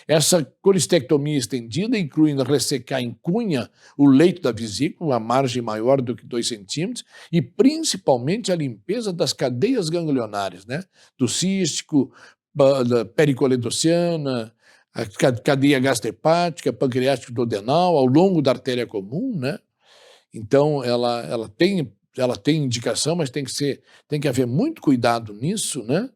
Essa colestectomia estendida inclui ressecar em cunha o leito da vesícula, uma margem maior do que 2 centímetros, e principalmente a limpeza das cadeias ganglionares, né? Do cístico, da pericoledociana, a cadeia gastrohepática, pancreático duodenal, ao longo da artéria comum, né? Então, ela tem indicação, mas tem que haver muito cuidado nisso, né?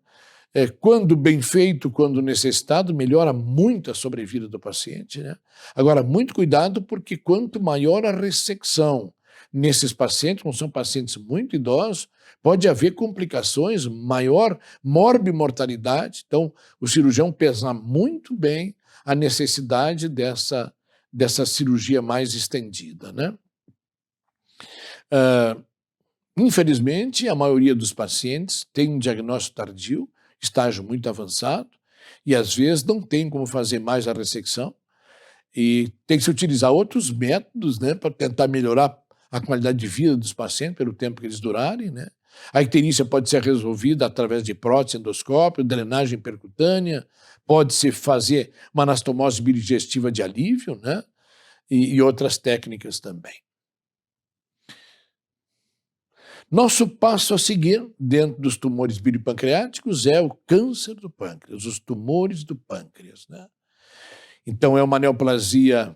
Quando bem feito, quando necessitado, melhora muito a sobrevida do paciente, né? Agora, muito cuidado, porque quanto maior a ressecção nesses pacientes, como são pacientes muito idosos, pode haver complicações, maior morbimortalidade. Então, o cirurgião pesar muito bem a necessidade dessa cirurgia mais estendida, né? Infelizmente, a maioria dos pacientes tem um diagnóstico tardio, estágio muito avançado, e às vezes não tem como fazer mais a ressecção, e tem que se utilizar outros métodos, né, para tentar melhorar a qualidade de vida dos pacientes pelo tempo que eles durarem, né? A icterícia pode ser resolvida através de prótese endoscópio, drenagem percutânea, pode-se fazer uma anastomose bilidigestiva de alívio, né? E outras técnicas também. Nosso passo a seguir, dentro dos tumores biliopancreáticos, é o câncer do pâncreas, os tumores do pâncreas, né? Então, é uma neoplasia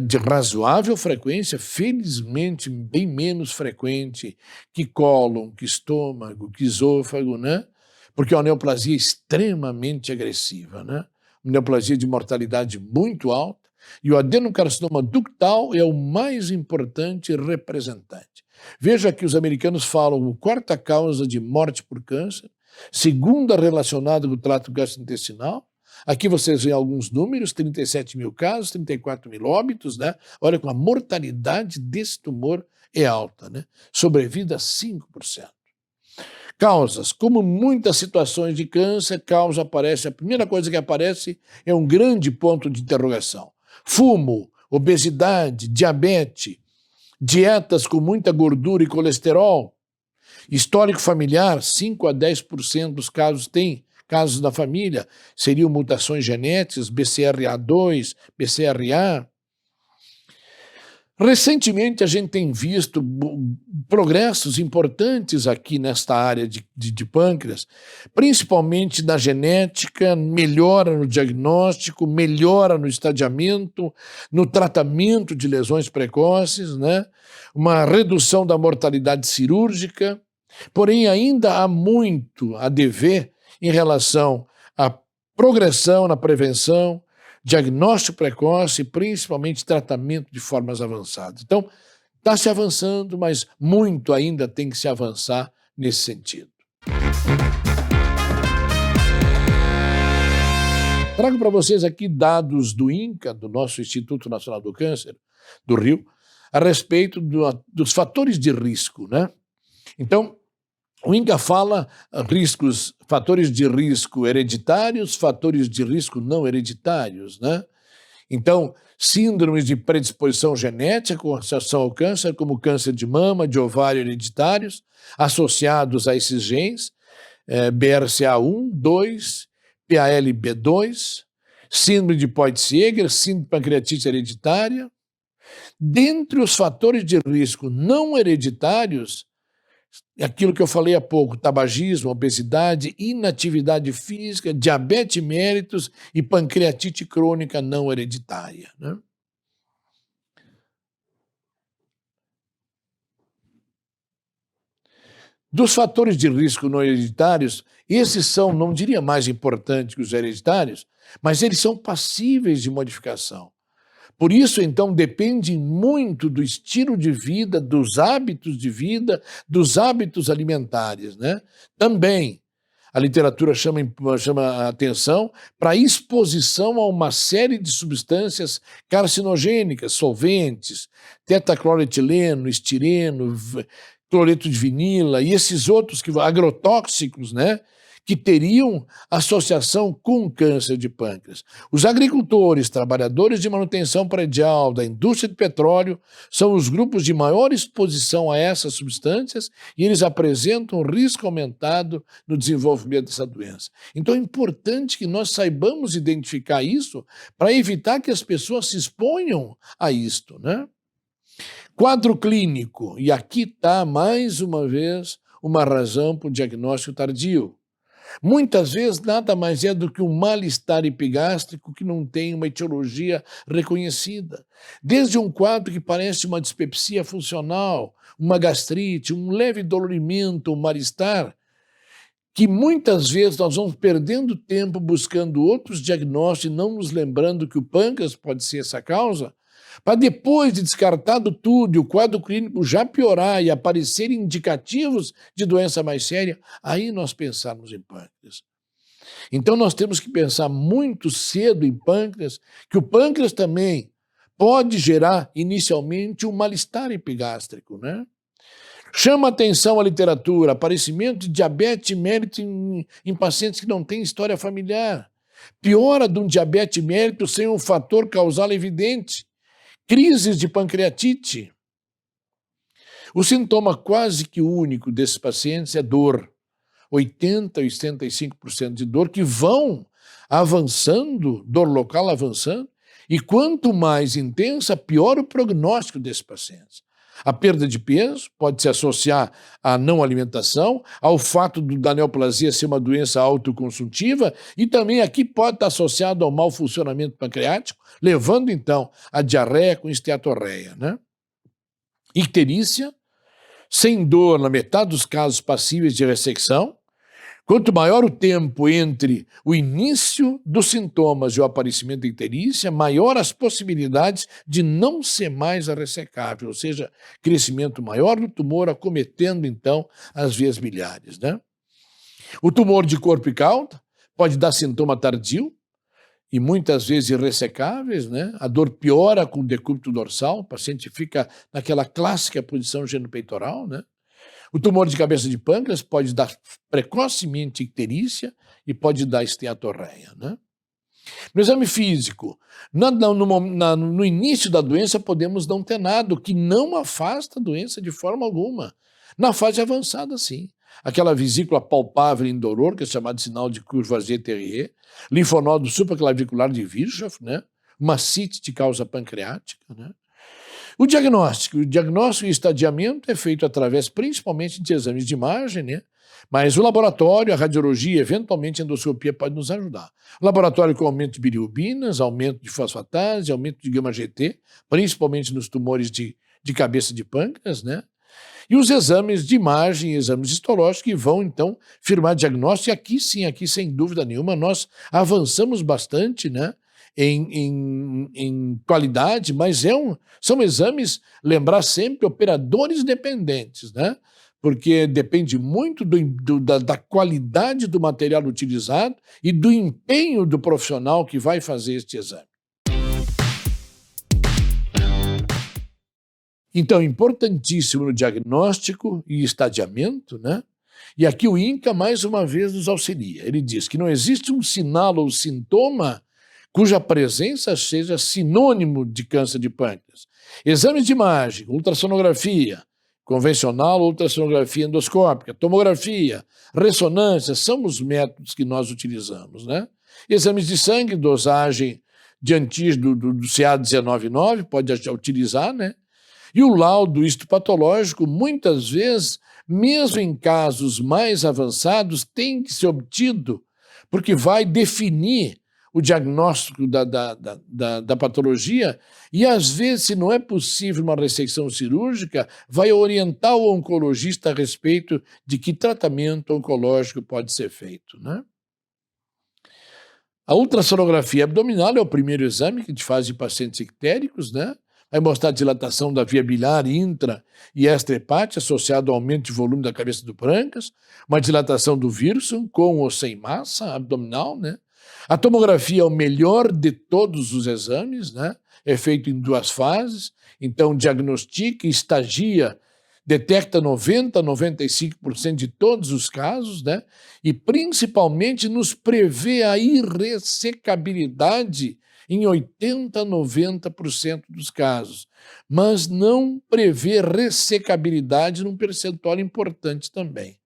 de razoável frequência, felizmente bem menos frequente que cólon, que estômago, que esôfago, né? Porque é uma neoplasia extremamente agressiva, né? Uma neoplasia de mortalidade muito alta, e o adenocarcinoma ductal é o mais importante representante. Veja que os americanos falam a quarta causa de morte por câncer, segunda relacionada com o trato gastrointestinal. Aqui vocês veem alguns números, 37 mil casos, 34 mil óbitos, né? Olha como a mortalidade desse tumor é alta, né? Sobrevida 5%. Causas, como muitas situações de câncer, a primeira coisa que aparece é um grande ponto de interrogação. Fumo, obesidade, diabetes, dietas com muita gordura e colesterol, histórico familiar, 5 a 10% dos casos têm casos da família, seriam mutações genéticas, BCRA2, BCRA. Recentemente, a gente tem visto progressos importantes aqui nesta área de pâncreas, principalmente na genética, melhora no diagnóstico, melhora no estadiamento, no tratamento de lesões precoces, né? Uma redução da mortalidade cirúrgica, porém ainda há muito a dever em relação à progressão na prevenção, diagnóstico precoce e principalmente tratamento de formas avançadas. Então, está se avançando, mas muito ainda tem que se avançar nesse sentido. Trago para vocês aqui dados do INCA, do nosso Instituto Nacional do Câncer, do Rio, a respeito dos fatores de risco, né? Então, o INCA fala fatores de risco hereditários, fatores de risco não hereditários, né? Então, síndromes de predisposição genética com associação ao câncer, como câncer de mama, de ovário hereditários, associados a esses genes, BRCA1, 2, PALB2, síndrome de Poids-Seeger, síndrome de pancreatite hereditária. Dentre os fatores de risco não hereditários, aquilo que eu falei há pouco, tabagismo, obesidade, inatividade física, diabetes mellitus e pancreatite crônica não hereditária, né? Dos fatores de risco não hereditários, esses são, não diria mais importantes que os hereditários, mas eles são passíveis de modificação. Por isso, então, depende muito do estilo de vida, dos hábitos de vida, dos hábitos alimentares, né? Também, a literatura chama a atenção para a exposição a uma série de substâncias carcinogênicas, solventes, tetacloretileno, estireno, cloreto de vinila e esses outros agrotóxicos, né? Que teriam associação com câncer de pâncreas. Os agricultores, trabalhadores de manutenção predial, da indústria de petróleo, são os grupos de maior exposição a essas substâncias e eles apresentam risco aumentado no desenvolvimento dessa doença. Então é importante que nós saibamos identificar isso para evitar que as pessoas se exponham a isto, né? Quadro clínico, e aqui está mais uma vez uma razão para o diagnóstico tardio. Muitas vezes nada mais é do que um mal-estar epigástrico que não tem uma etiologia reconhecida. Desde um quadro que parece uma dispepsia funcional, uma gastrite, um leve dolorimento, um mal-estar, que muitas vezes nós vamos perdendo tempo buscando outros diagnósticos e não nos lembrando que o pâncreas pode ser essa causa, para depois de descartado tudo e o quadro clínico já piorar e aparecerem indicativos de doença mais séria, aí nós pensarmos em pâncreas. Então nós temos que pensar muito cedo em pâncreas, que o pâncreas também pode gerar inicialmente um mal-estar epigástrico, né? Chama atenção a literatura, aparecimento de diabetes mellitus em pacientes que não têm história familiar. Piora de um diabetes mellitus sem um fator causal evidente. Crises de pancreatite. O sintoma quase que único desses pacientes é dor. 80% a 85% de dor que vão avançando, dor local avançando, e quanto mais intensa, pior o prognóstico desses pacientes. A perda de peso pode se associar à não alimentação, ao fato da neoplasia ser uma doença autoconsultiva e também aqui pode estar associado ao mau funcionamento pancreático, levando então a diarreia com esteatorreia, né? Icterícia, sem dor na metade dos casos passíveis de ressecção. Quanto maior o tempo entre o início dos sintomas e o aparecimento da icterícia, maior as possibilidades de não ser mais a ressecável, ou seja, crescimento maior do tumor acometendo, então, as vias biliares, né? O tumor de corpo e cauda pode dar sintoma tardio e muitas vezes irressecáveis, né? A dor piora com o decúbito dorsal, o paciente fica naquela clássica posição genopeitoral, né? O tumor de cabeça de pâncreas pode dar precocemente icterícia e pode dar esteatorreia, né? No exame físico, no início da doença podemos não ter nada, o que não afasta a doença de forma alguma. Na fase avançada, sim. Aquela vesícula palpável indolor, que é chamada de sinal de Courvoisier-Terrier, linfonodo supraclavicular de Virchow, né? Uma cite de causa pancreática, né? O diagnóstico e estadiamento é feito através principalmente de exames de imagem, né? Mas o laboratório, a radiologia, eventualmente a endoscopia pode nos ajudar. O laboratório com aumento de bilirrubinas, aumento de fosfatase, aumento de gama-GT, principalmente nos tumores de cabeça de pâncreas, né? E os exames de imagem, exames histológicos, que vão, então, firmar diagnóstico. E aqui sim, aqui sem dúvida nenhuma, nós avançamos bastante, né? Em qualidade, mas são exames, lembrar sempre, operadores dependentes, né? Porque depende muito da qualidade do material utilizado e do empenho do profissional que vai fazer este exame. Então, importantíssimo no diagnóstico e estadiamento, né? E aqui o INCA, mais uma vez, nos auxilia. Ele diz que não existe um sinal ou sintoma cuja presença seja sinônimo de câncer de pâncreas. Exames de imagem, ultrassonografia convencional, ultrassonografia endoscópica, tomografia, ressonância, são os métodos que nós utilizamos, né? Exames de sangue, dosagem de antígeno do CA199, pode utilizar, né? E o laudo histopatológico, muitas vezes, mesmo em casos mais avançados, tem que ser obtido, porque vai definir o diagnóstico da patologia e, às vezes, se não é possível uma ressecção cirúrgica, vai orientar o oncologista a respeito de que tratamento oncológico pode ser feito, né? A ultrassonografia abdominal é o primeiro exame que a gente faz em pacientes ictéricos, né? Vai mostrar a dilatação da via biliar intra e extra-hepática associado ao aumento de volume da cabeça do pâncreas, uma dilatação do vírsum com ou sem massa abdominal, né? A tomografia é o melhor de todos os exames, né? É feito em 2 fases, então diagnostica, estagia, detecta 90% a 95% de todos os casos, né? E principalmente nos prevê a irressecabilidade em 80% a 90% dos casos, mas não prevê ressecabilidade num percentual importante também.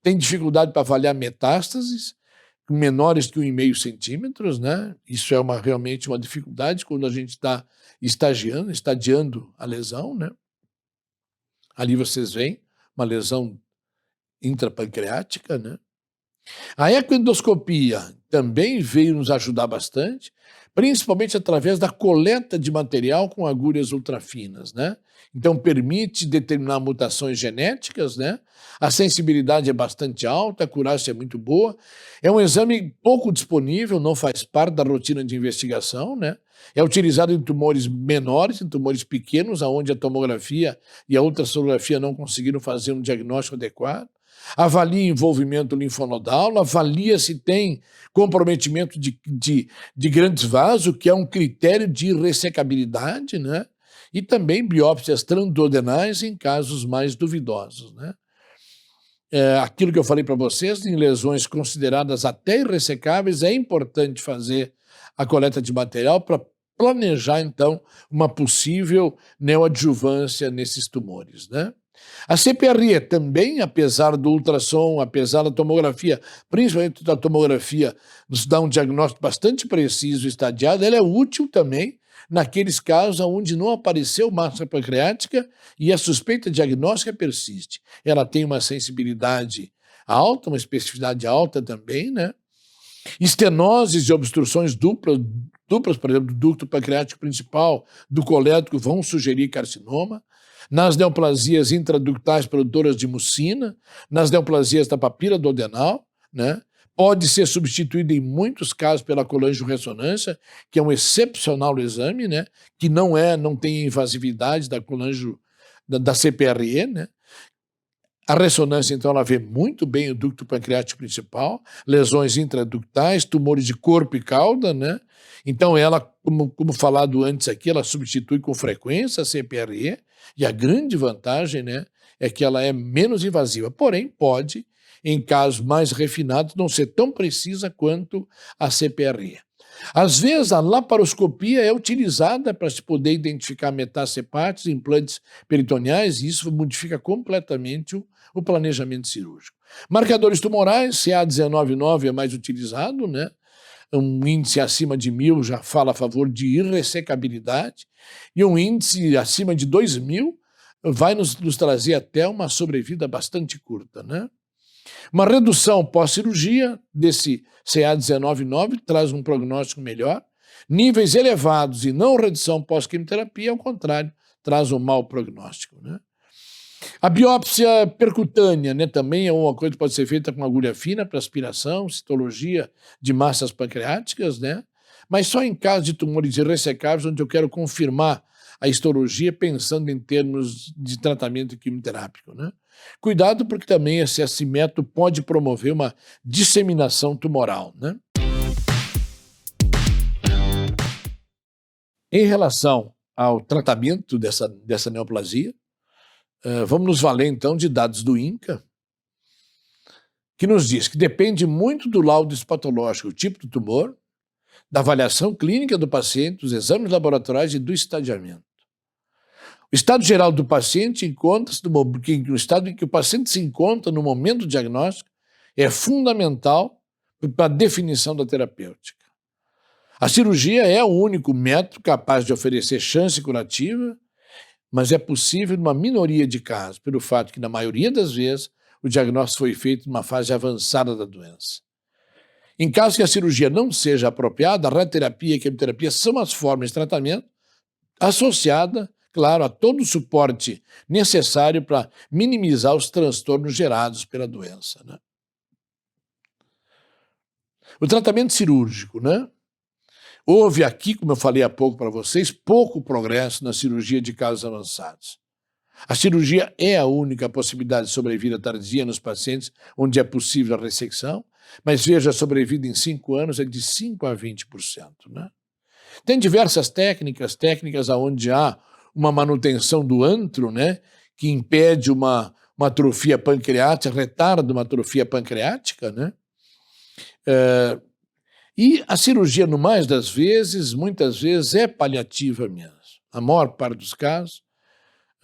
Tem dificuldade para avaliar metástases, menores que 1,5 centímetros, né? Isso é realmente uma dificuldade quando a gente está estadiando a lesão, né? Ali vocês veem uma lesão intrapancreática, né? A ecoendoscopia também veio nos ajudar bastante, principalmente através da coleta de material com agulhas ultrafinas, né? Então permite determinar mutações genéticas, né? A sensibilidade é bastante alta, a acurácia é muito boa. É um exame pouco disponível, não faz parte da rotina de investigação, né? É utilizado em tumores menores, em tumores pequenos, onde a tomografia e a ultrassonografia não conseguiram fazer um diagnóstico adequado. Avalia envolvimento linfonodal, avalia se tem comprometimento de grandes vasos, que é um critério de ressecabilidade, né? E também biópsias transduodenais em casos mais duvidosos, né? Aquilo que eu falei para vocês, em lesões consideradas até irressecáveis, é importante fazer a coleta de material para planejar, então, uma possível neoadjuvância nesses tumores, né? A CPRE também, apesar do ultrassom, apesar da tomografia, principalmente da tomografia, nos dá um diagnóstico bastante preciso e estadiado, ela é útil também naqueles casos onde não apareceu massa pancreática e a suspeita diagnóstica persiste. Ela tem uma sensibilidade alta, uma especificidade alta também, né? Estenoses e obstruções duplas, por exemplo, do ducto pancreático principal, do colédoco, vão sugerir carcinoma. Nas neoplasias intraductais produtoras de mucina, nas neoplasias da papila duodenal, né? Pode ser substituído em muitos casos pela colangio-ressonância, que é um excepcional exame, né? Que não tem invasividade da da CPRE, né? A ressonância, então, ela vê muito bem o ducto pancreático principal, lesões intraductais, tumores de corpo e cauda, né? Então, ela, como falado antes aqui, ela substitui com frequência a CPRE, e a grande vantagem, né, é que ela é menos invasiva, porém pode, em casos mais refinados, não ser tão precisa quanto a CPRE. Às vezes, a laparoscopia é utilizada para se poder identificar metástases hepáticas, implantes peritoneais, e isso modifica completamente o planejamento cirúrgico. Marcadores tumorais, CA199 é mais utilizado, né? um índice acima de 1.000 já fala a favor de irressecabilidade, e um índice acima de 2.000 vai nos trazer até uma sobrevida bastante curta, né? Uma redução pós-cirurgia desse CA19-9 traz um prognóstico melhor. Níveis elevados e não redução pós-quimioterapia, ao contrário, traz um mau prognóstico, né? A biópsia percutânea, né, também é uma coisa que pode ser feita com agulha fina para aspiração, citologia de massas pancreáticas, né? Mas só em caso de tumores irressecáveis, onde eu quero confirmar a histologia pensando em termos de tratamento quimioterápico, né? Cuidado, porque também esse método pode promover uma disseminação tumoral, né? Em relação ao tratamento dessa neoplasia, vamos nos valer então de dados do INCA, que nos diz que depende muito do laudo patológico, o tipo do tumor, da avaliação clínica do paciente, dos exames laboratoriais e do estadiamento. O estado geral do paciente encontra-se no estado em que o paciente se encontra no momento do diagnóstico é fundamental para a definição da terapêutica. A cirurgia é o único método capaz de oferecer chance curativa, mas é possível numa minoria de casos, pelo fato que, na maioria das vezes, o diagnóstico foi feito numa fase avançada da doença. Em caso que a cirurgia não seja apropriada, a radioterapia e a quimioterapia são as formas de tratamento associada, claro, a todo o suporte necessário para minimizar os transtornos gerados pela doença, né? O tratamento cirúrgico, né? Houve aqui, como eu falei há pouco para vocês, pouco progresso na cirurgia de casos avançados. A cirurgia é a única possibilidade de sobrevida tardia nos pacientes onde é possível a ressecção, mas veja, a sobrevida em 5 anos é de 5% a 20%, né? Tem diversas técnicas onde há uma manutenção do antro, né, que impede uma atrofia pancreática, retarda uma atrofia pancreática, né? E a cirurgia, no mais das vezes, muitas vezes, é paliativa mesmo. A maior parte dos casos,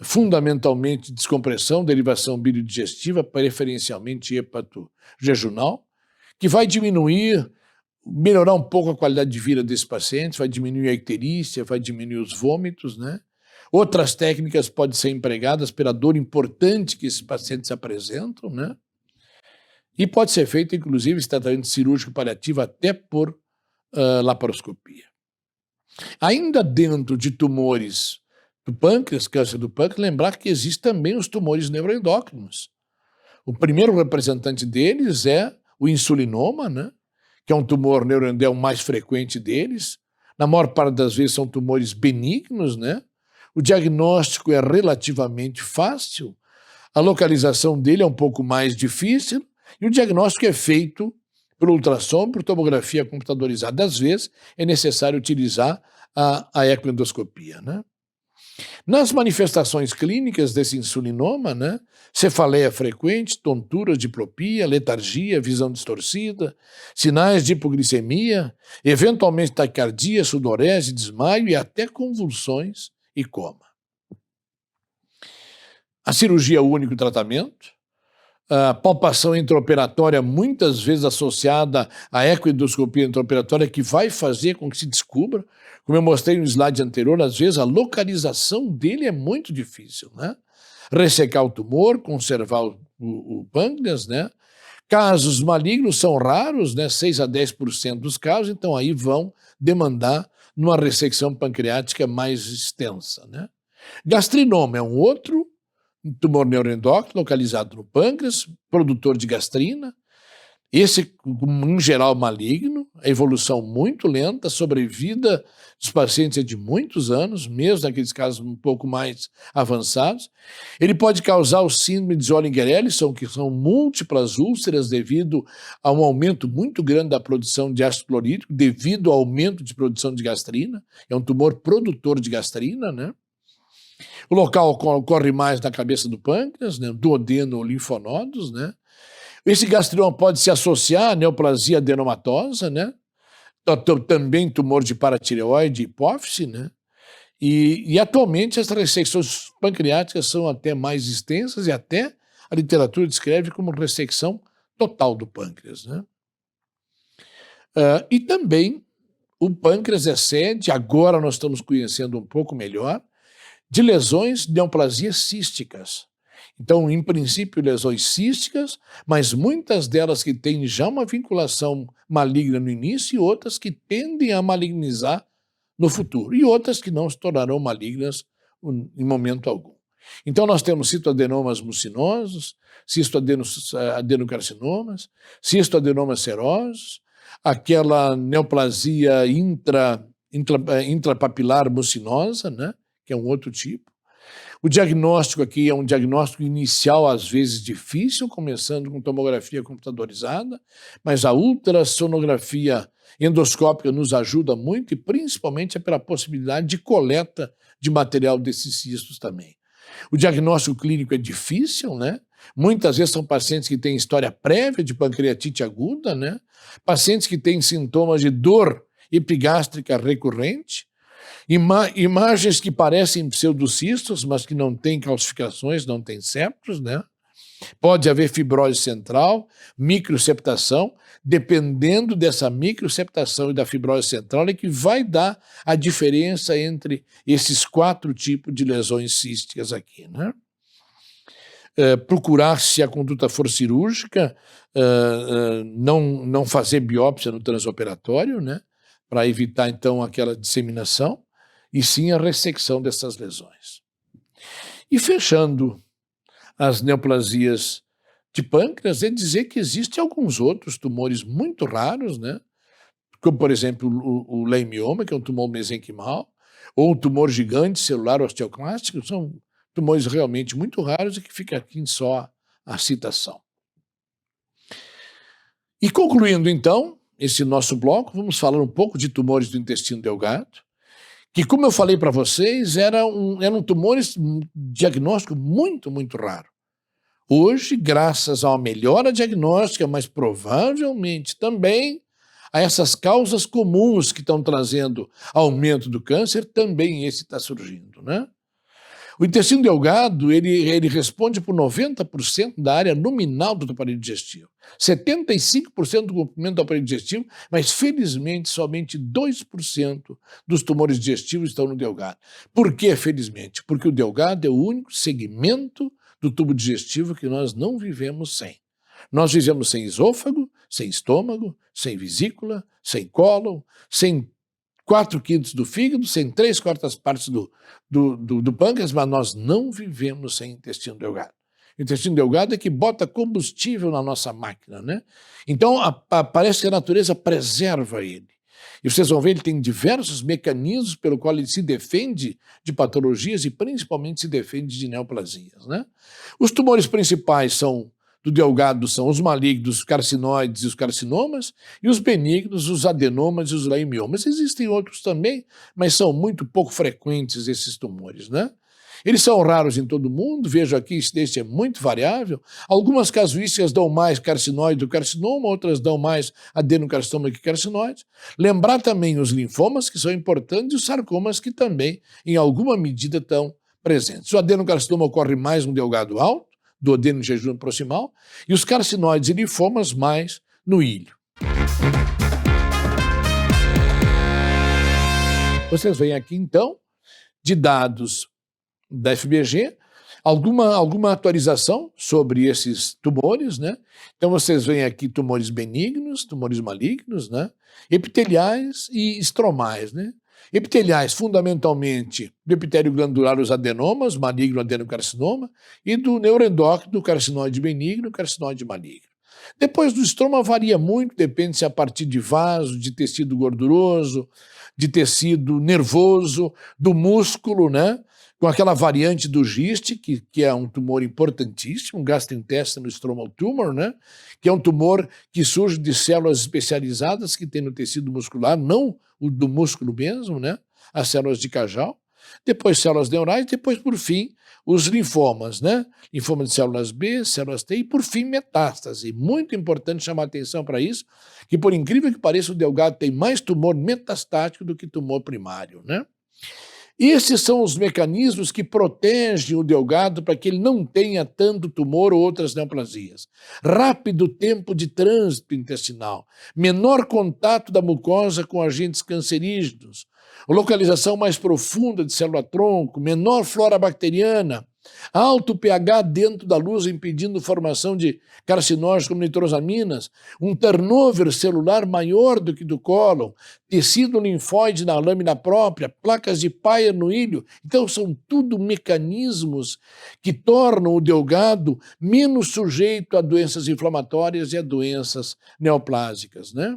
fundamentalmente descompressão, derivação biliodigestiva, preferencialmente hepatojejunal, que vai melhorar um pouco a qualidade de vida desses pacientes, vai diminuir a icterícia, vai diminuir os vômitos, né? Outras técnicas podem ser empregadas pela dor importante que esses pacientes apresentam, né? E pode ser feito, inclusive, esse tratamento cirúrgico paliativo até por laparoscopia. Ainda dentro de tumores do pâncreas, câncer do pâncreas, lembrar que existem também os tumores neuroendócrinos. O primeiro representante deles é o insulinoma, né? Que é um tumor neuroendócrino mais frequente deles. Na maior parte das vezes são tumores benignos, né? O diagnóstico é relativamente fácil, a localização dele é um pouco mais difícil, e o diagnóstico é feito por ultrassom, por tomografia computadorizada. Às vezes é necessário utilizar a ecoendoscopia, né? Nas manifestações clínicas desse insulinoma, né, cefaleia frequente, tontura, diplopia, letargia, visão distorcida, sinais de hipoglicemia, eventualmente taquicardia, sudorese, desmaio e até convulsões e coma. A cirurgia é o único tratamento. A palpação intraoperatória, muitas vezes associada à ecoendoscopia intraoperatória, que vai fazer com que se descubra, como eu mostrei no slide anterior, às vezes a localização dele é muito difícil, né? Ressecar o tumor, conservar o pâncreas, né? Casos malignos são raros, né? 6 a 10% dos casos, então aí vão demandar uma ressecção pancreática mais extensa, né? Gastrinoma é um outro tumor neuroendócrino localizado no pâncreas, produtor de gastrina. Esse, em geral, maligno, a evolução muito lenta, a sobrevida dos pacientes é de muitos anos, mesmo naqueles casos um pouco mais avançados. Ele pode causar o síndrome de Zollinger-Ellison, que são múltiplas úlceras devido a um aumento muito grande da produção de ácido clorídrico, devido ao aumento de produção de gastrina. É um tumor produtor de gastrina, né? O local ocorre mais na cabeça do pâncreas, né, duodeno ou linfonodos, né? Esse gastrinoma pode se associar à neoplasia adenomatosa, né? Também tumor de paratireoide e hipófise, né? E atualmente as ressecções pancreáticas são até mais extensas e até a literatura descreve como ressecção total do pâncreas, né? E também o pâncreas é sede, agora nós estamos conhecendo um pouco melhor, de lesões de neoplasias císticas. Então, em princípio, lesões císticas, mas muitas delas que têm já uma vinculação maligna no início e outras que tendem a malignizar no futuro, e outras que não se tornarão malignas em momento algum. Então, nós temos citoadenomas mucinosos, adenocarcinomas, cistoadenomas serosos, aquela neoplasia intrapapilar mucinosa, né, que é um outro tipo. O diagnóstico aqui é um diagnóstico inicial, às vezes difícil, começando com tomografia computadorizada, mas a ultrassonografia endoscópica nos ajuda muito e principalmente é pela possibilidade de coleta de material desses cistos também. O diagnóstico clínico é difícil, né? Muitas vezes são pacientes que têm história prévia de pancreatite aguda, né? Pacientes que têm sintomas de dor epigástrica recorrente, imagens que parecem pseudocistos, mas que não têm calcificações, não têm septos, né? Pode haver fibrose central, microseptação, dependendo dessa microseptação e da fibrose central é que vai dar a diferença entre esses 4 tipos de lesões císticas aqui, né? Procurar, se a conduta for cirúrgica, não fazer biópsia no transoperatório, né? Para evitar, então, aquela disseminação, e sim a ressecção dessas lesões. E fechando as neoplasias de pâncreas, é dizer que existem alguns outros tumores muito raros, né? Como, por exemplo, o leimioma, que é um tumor mesenquimal, ou um tumor gigante celular osteoclástico, são tumores realmente muito raros e que fica aqui só a citação. E concluindo, então, esse nosso bloco, vamos falar um pouco de tumores do intestino delgado, que, como eu falei para vocês, eram tumores diagnóstico muito, muito raro. Hoje, graças a uma melhora diagnóstica, mas provavelmente também a essas causas comuns que estão trazendo aumento do câncer, também esse está surgindo, né? O intestino delgado, ele responde por 90% da área nominal do aparelho digestivo, 75% do comprimento do aparelho digestivo, mas felizmente somente 2% dos tumores digestivos estão no delgado. Por que felizmente? Porque o delgado é o único segmento do tubo digestivo que nós não vivemos sem. Nós vivemos sem esôfago, sem estômago, sem vesícula, sem cólon, sem 4/5 do fígado, sem 3/4 partes do pâncreas, mas nós não vivemos sem intestino delgado. O intestino delgado é que bota combustível na nossa máquina, né? Então, parece que a natureza preserva ele. E vocês vão ver, ele tem diversos mecanismos pelo qual ele se defende de patologias e principalmente se defende de neoplasias, né? Os tumores principais do delgado são os malignos, os carcinoides e os carcinomas, e os benignos, os adenomas e os leimiomas. Existem outros também, mas são muito pouco frequentes esses tumores, né? Eles são raros em todo mundo, vejo aqui, a incidência é muito variável. Algumas casuísticas dão mais carcinoide do carcinoma, outras dão mais adenocarcinoma que carcinoide. Lembrar também os linfomas, que são importantes, e os sarcomas, que também, em alguma medida, estão presentes. O adenocarcinoma ocorre mais no delgado alto, do duodeno e jejum proximal, e os carcinoides e linfomas mais no ilho. Vocês veem aqui, então, de dados da FBG, alguma atualização sobre esses tumores, né? Então, vocês veem aqui tumores benignos, tumores malignos, né? Epiteliais e estromais, né? Epiteliais, fundamentalmente, do epitélio glandular, os adenomas, maligno adenocarcinoma, e do neuroendócrino, carcinoide benigno, carcinoide maligno. Depois do estroma varia muito, depende se é a partir de vaso, de tecido gorduroso, de tecido nervoso, do músculo, né? Com aquela variante do GIST, que é um tumor importantíssimo, um gastrointestinal stromal tumor, né? Que é um tumor que surge de células especializadas que tem no tecido muscular, não o do músculo mesmo, né? As células de Cajal, depois células neurais, depois, por fim, os linfomas, né? Linfoma de células B, células T e, por fim, metástase. Muito importante chamar atenção para isso, que, por incrível que pareça, o delgado tem mais tumor metastático do que tumor primário, né? Esses são os mecanismos que protegem o delgado para que ele não tenha tanto tumor ou outras neoplasias. Rápido tempo de trânsito intestinal, menor contato da mucosa com agentes cancerígenos, localização mais profunda de célula-tronco, menor flora bacteriana, alto pH dentro da luz impedindo formação de carcinógenos como nitrosaminas, um turnover celular maior do que do cólon, tecido linfóide na lâmina própria, placas de Peyer no ilho. Então são tudo mecanismos que tornam o delgado menos sujeito a doenças inflamatórias e a doenças neoplásicas, né?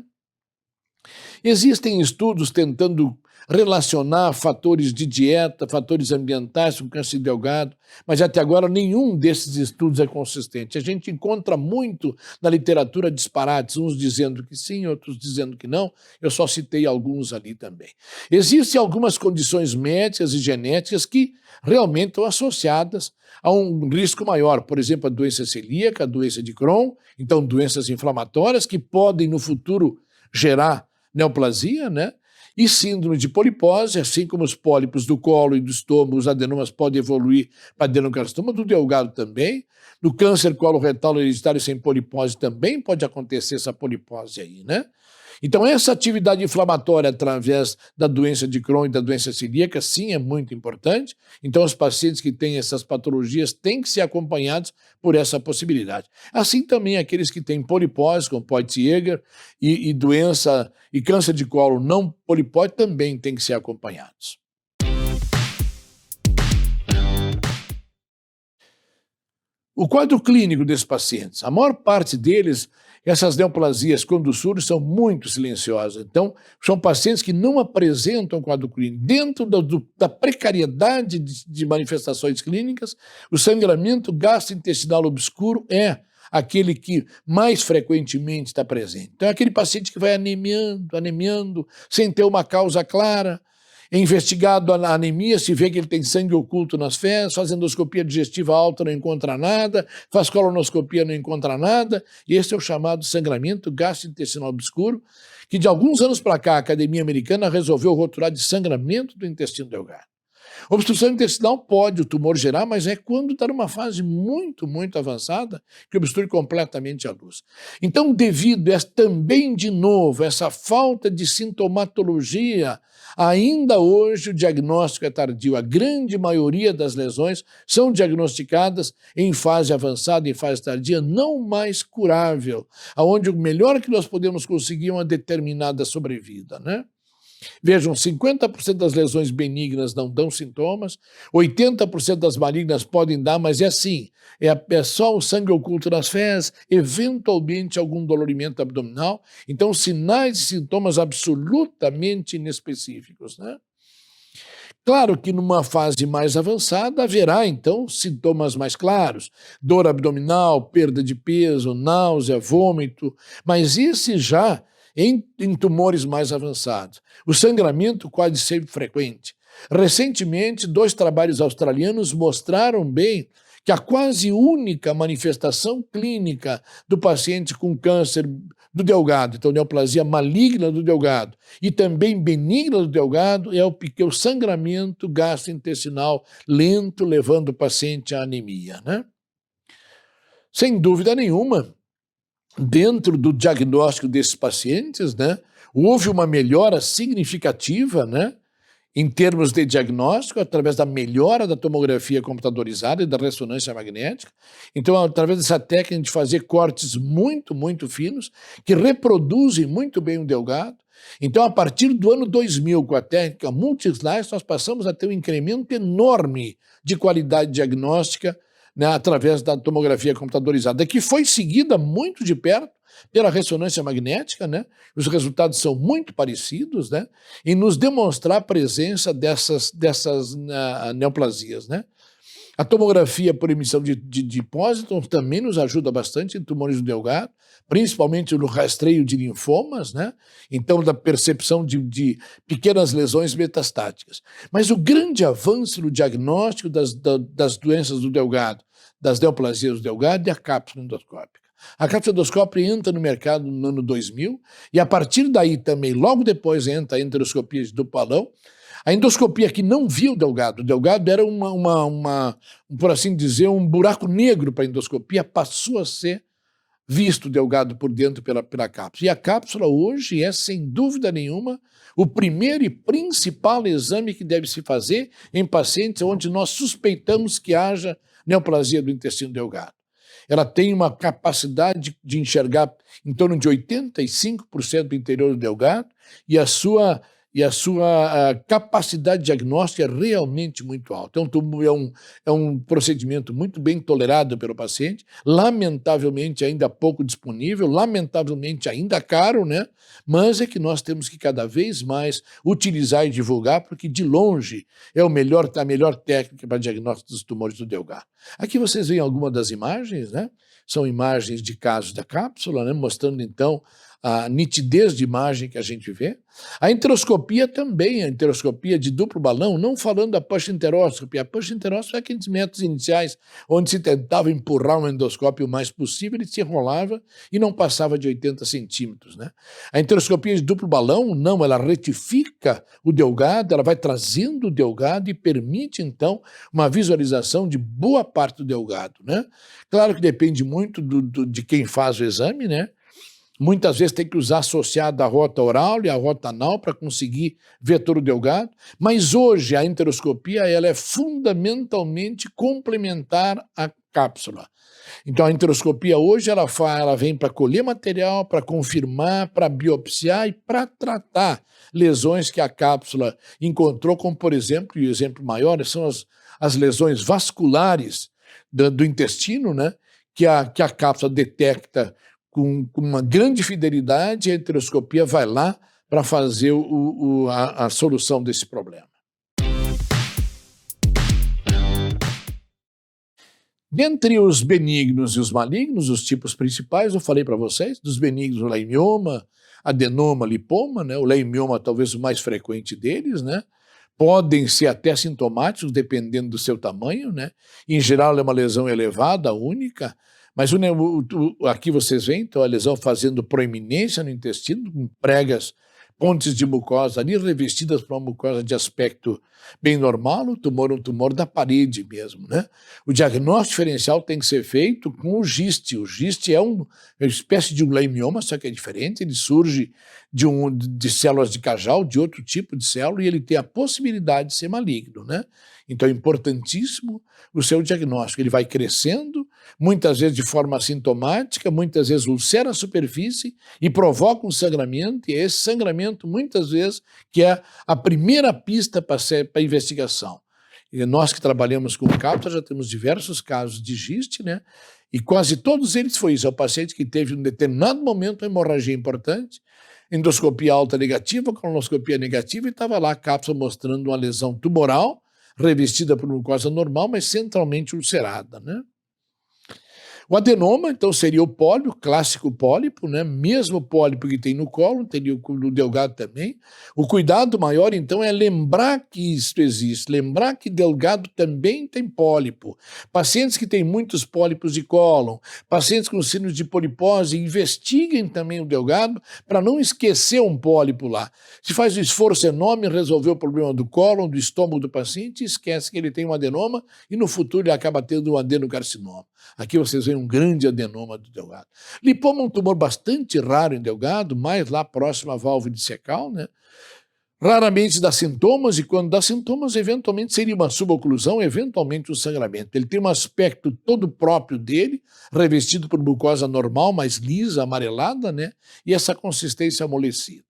Existem estudos tentando relacionar fatores de dieta, fatores ambientais com câncer de delgado, mas até agora nenhum desses estudos é consistente. A gente encontra muito na literatura disparates, uns dizendo que sim, outros dizendo que não. Eu só citei alguns ali também. Existem algumas condições médicas e genéticas que realmente estão associadas a um risco maior, por exemplo, a doença celíaca, a doença de Crohn, então doenças inflamatórias que podem no futuro gerar neoplasia, né? E síndrome de polipose, assim como os pólipos do colo e do estômago, os adenomas podem evoluir para adenocarcinoma, do delgado também. No câncer coloretal hereditário sem polipose também pode acontecer essa polipose aí, né? Então essa atividade inflamatória através da doença de Crohn e da doença celíaca, sim, é muito importante. Então os pacientes que têm essas patologias têm que ser acompanhados por essa possibilidade. Assim também aqueles que têm polipose, como Peutz-Jeghers, e doença e câncer de colo não polipóide também têm que ser acompanhados. O quadro clínico desses pacientes, a maior parte deles, essas neoplasias, quando surgem, são muito silenciosas. Então, são pacientes que não apresentam quadro clínico. Dentro da precariedade de manifestações clínicas, o sangramento gastrointestinal obscuro é aquele que mais frequentemente está presente. Então, é aquele paciente que vai anemiando, sem ter uma causa clara. É investigado a anemia, se vê que ele tem sangue oculto nas fezes, faz endoscopia digestiva alta, não encontra nada, faz colonoscopia, não encontra nada, e esse é o chamado sangramento gastrointestinal obscuro, que de alguns anos para cá a Academia Americana resolveu rotular de sangramento do intestino delgado. Obstrução intestinal pode o tumor gerar, mas é quando está numa fase muito, muito avançada que obstrui completamente a luz. Então, devido a também, de novo, essa falta de sintomatologia, ainda hoje o diagnóstico é tardio. A grande maioria das lesões são diagnosticadas em fase avançada, em fase tardia, não mais curável, onde o melhor que nós podemos conseguir é uma determinada sobrevida, né? Vejam, 50% das lesões benignas não dão sintomas, 80% das malignas podem dar, mas é assim, é só o sangue oculto nas fezes, eventualmente algum dolorimento abdominal, então sinais e sintomas absolutamente inespecíficos, né? Claro que numa fase mais avançada haverá, então, sintomas mais claros, dor abdominal, perda de peso, náusea, vômito, mas esse já em tumores mais avançados. O sangramento quase sempre frequente. Recentemente, 2 trabalhos australianos mostraram bem que a quase única manifestação clínica do paciente com câncer do delgado, então neoplasia maligna do delgado e também benigna do delgado, é o sangramento gastrointestinal lento, levando o paciente à anemia, né? Sem dúvida nenhuma, dentro do diagnóstico desses pacientes, né, houve uma melhora significativa, né, em termos de diagnóstico, através da melhora da tomografia computadorizada e da ressonância magnética. Então, através dessa técnica de fazer cortes muito, muito finos, que reproduzem muito bem o delgado. Então, a partir do ano 2000, com a técnica multislice, nós passamos a ter um incremento enorme de qualidade diagnóstica, né, através da tomografia computadorizada, que foi seguida muito de perto pela ressonância magnética, né? Os resultados são muito parecidos, né? Em nos demonstrar a presença dessas neoplasias, né? A tomografia por emissão de pósitrons também nos ajuda bastante em tumores do delgado, principalmente no rastreio de linfomas, né? Então, da percepção de pequenas lesões metastáticas. Mas o grande avanço no diagnóstico das doenças do delgado, das neoplasias do delgado, é a cápsula endoscópica. A cápsula endoscópica entra no mercado no ano 2000 e, a partir daí também, logo depois, entra a enteroscopia de duplo balão. A endoscopia que não viu o delgado era por assim dizer, um buraco negro para a endoscopia, passou a ser visto o delgado por dentro pela cápsula. E a cápsula hoje é, sem dúvida nenhuma, o primeiro e principal exame que deve se fazer em pacientes onde nós suspeitamos que haja neoplasia do intestino delgado. Ela tem uma capacidade de enxergar em torno de 85% do interior do delgado e a sua capacidade diagnóstica é realmente muito alta. É um procedimento muito bem tolerado pelo paciente, lamentavelmente ainda pouco disponível, lamentavelmente ainda caro, né? Mas é que nós temos que cada vez mais utilizar e divulgar, porque de longe é a melhor técnica para diagnóstico dos tumores do delgado. Aqui vocês veem algumas das imagens, né? São imagens de casos da cápsula, né? Mostrando então a nitidez de imagem que a gente vê. A enteroscopia também, a enteroscopia de duplo balão, não falando da push-enteroscopia. A push-enteroscopia é aqueles métodos iniciais onde se tentava empurrar um endoscópio o mais possível, ele se enrolava e não passava de 80 centímetros. Né? A enteroscopia de duplo balão, não, ela retifica o delgado, ela vai trazendo o delgado e permite, então, uma visualização de boa parte do delgado. Né? Claro que depende muito de quem faz o exame, né? Muitas vezes tem que usar associado a rota oral e a rota anal para conseguir ver todo o delgado, mas hoje a enteroscopia ela é fundamentalmente complementar à cápsula. Então a enteroscopia hoje ela vem para colher material, para confirmar, para biopsiar e para tratar lesões que a cápsula encontrou, como por exemplo, e o exemplo maior são as lesões vasculares do intestino, né, que a cápsula detecta com uma grande fidelidade, a enteroscopia vai lá para fazer a solução desse problema. Dentre os benignos e os malignos, os tipos principais, eu falei para vocês, dos benignos o leimioma, adenoma, lipoma, né? O leimioma talvez o mais frequente deles, né? Podem ser até sintomáticos, dependendo do seu tamanho, né? Em geral é uma lesão elevada, única, mas aqui vocês veem, então, a lesão fazendo proeminência no intestino, com pregas, pontes de mucosa ali revestidas por uma mucosa de aspecto bem normal, o tumor é um tumor da parede mesmo, né? O diagnóstico diferencial tem que ser feito com o GIST. O GIST é uma espécie de um leimioma, só que é diferente, ele surge de células de Cajal, de outro tipo de célula, e ele tem a possibilidade de ser maligno, né? Então é importantíssimo o seu diagnóstico. Ele vai crescendo, muitas vezes de forma assintomática, muitas vezes ulcera a superfície e provoca um sangramento, e é esse sangramento, muitas vezes, que é a primeira pista para a investigação. E nós que trabalhamos com cápsula já temos diversos casos de GIST, né? E quase todos eles foi isso. É o paciente que teve em um determinado momento uma hemorragia importante, endoscopia alta negativa, colonoscopia negativa, e estava lá a cápsula mostrando uma lesão tumoral, revestida por mucosa normal, mas centralmente ulcerada, né? O adenoma, então, seria o pólipo, clássico pólipo, né? Mesmo pólipo que tem no colo, teria no delgado também. O cuidado maior, então, é lembrar que isso existe, lembrar que delgado também tem pólipo. Pacientes que têm muitos pólipos de cólon, pacientes com síndrome de polipose, investiguem também o delgado para não esquecer um pólipo lá. Se faz um esforço enorme em resolver o problema do cólon, do estômago do paciente, esquece que ele tem um adenoma e no futuro ele acaba tendo um adenocarcinoma. Aqui vocês veem um grande adenoma do delgado. Lipoma é um tumor bastante raro em delgado, mais lá próximo à válvula dissecal, né? Raramente dá sintomas, e quando dá sintomas, eventualmente seria uma suboclusão, eventualmente um sangramento. Ele tem um aspecto todo próprio dele, revestido por mucosa normal, mais lisa, amarelada, né? E essa consistência amolecida.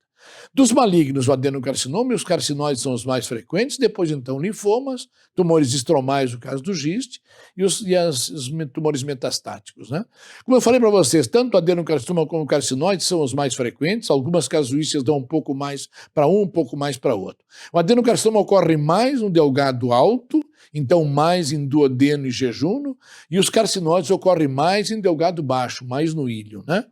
Dos malignos, o adenocarcinoma e os carcinóides são os mais frequentes, depois então linfomas, tumores estromais, no caso do GIST, e os tumores metastáticos, né? Como eu falei para vocês, tanto o adenocarcinoma como o carcinóide são os mais frequentes, algumas casuísticas dão um pouco mais para um pouco mais para outro. O adenocarcinoma ocorre mais no delgado alto, então mais em duodeno e jejuno, e os carcinóides ocorrem mais em delgado baixo, mais no ilho, né?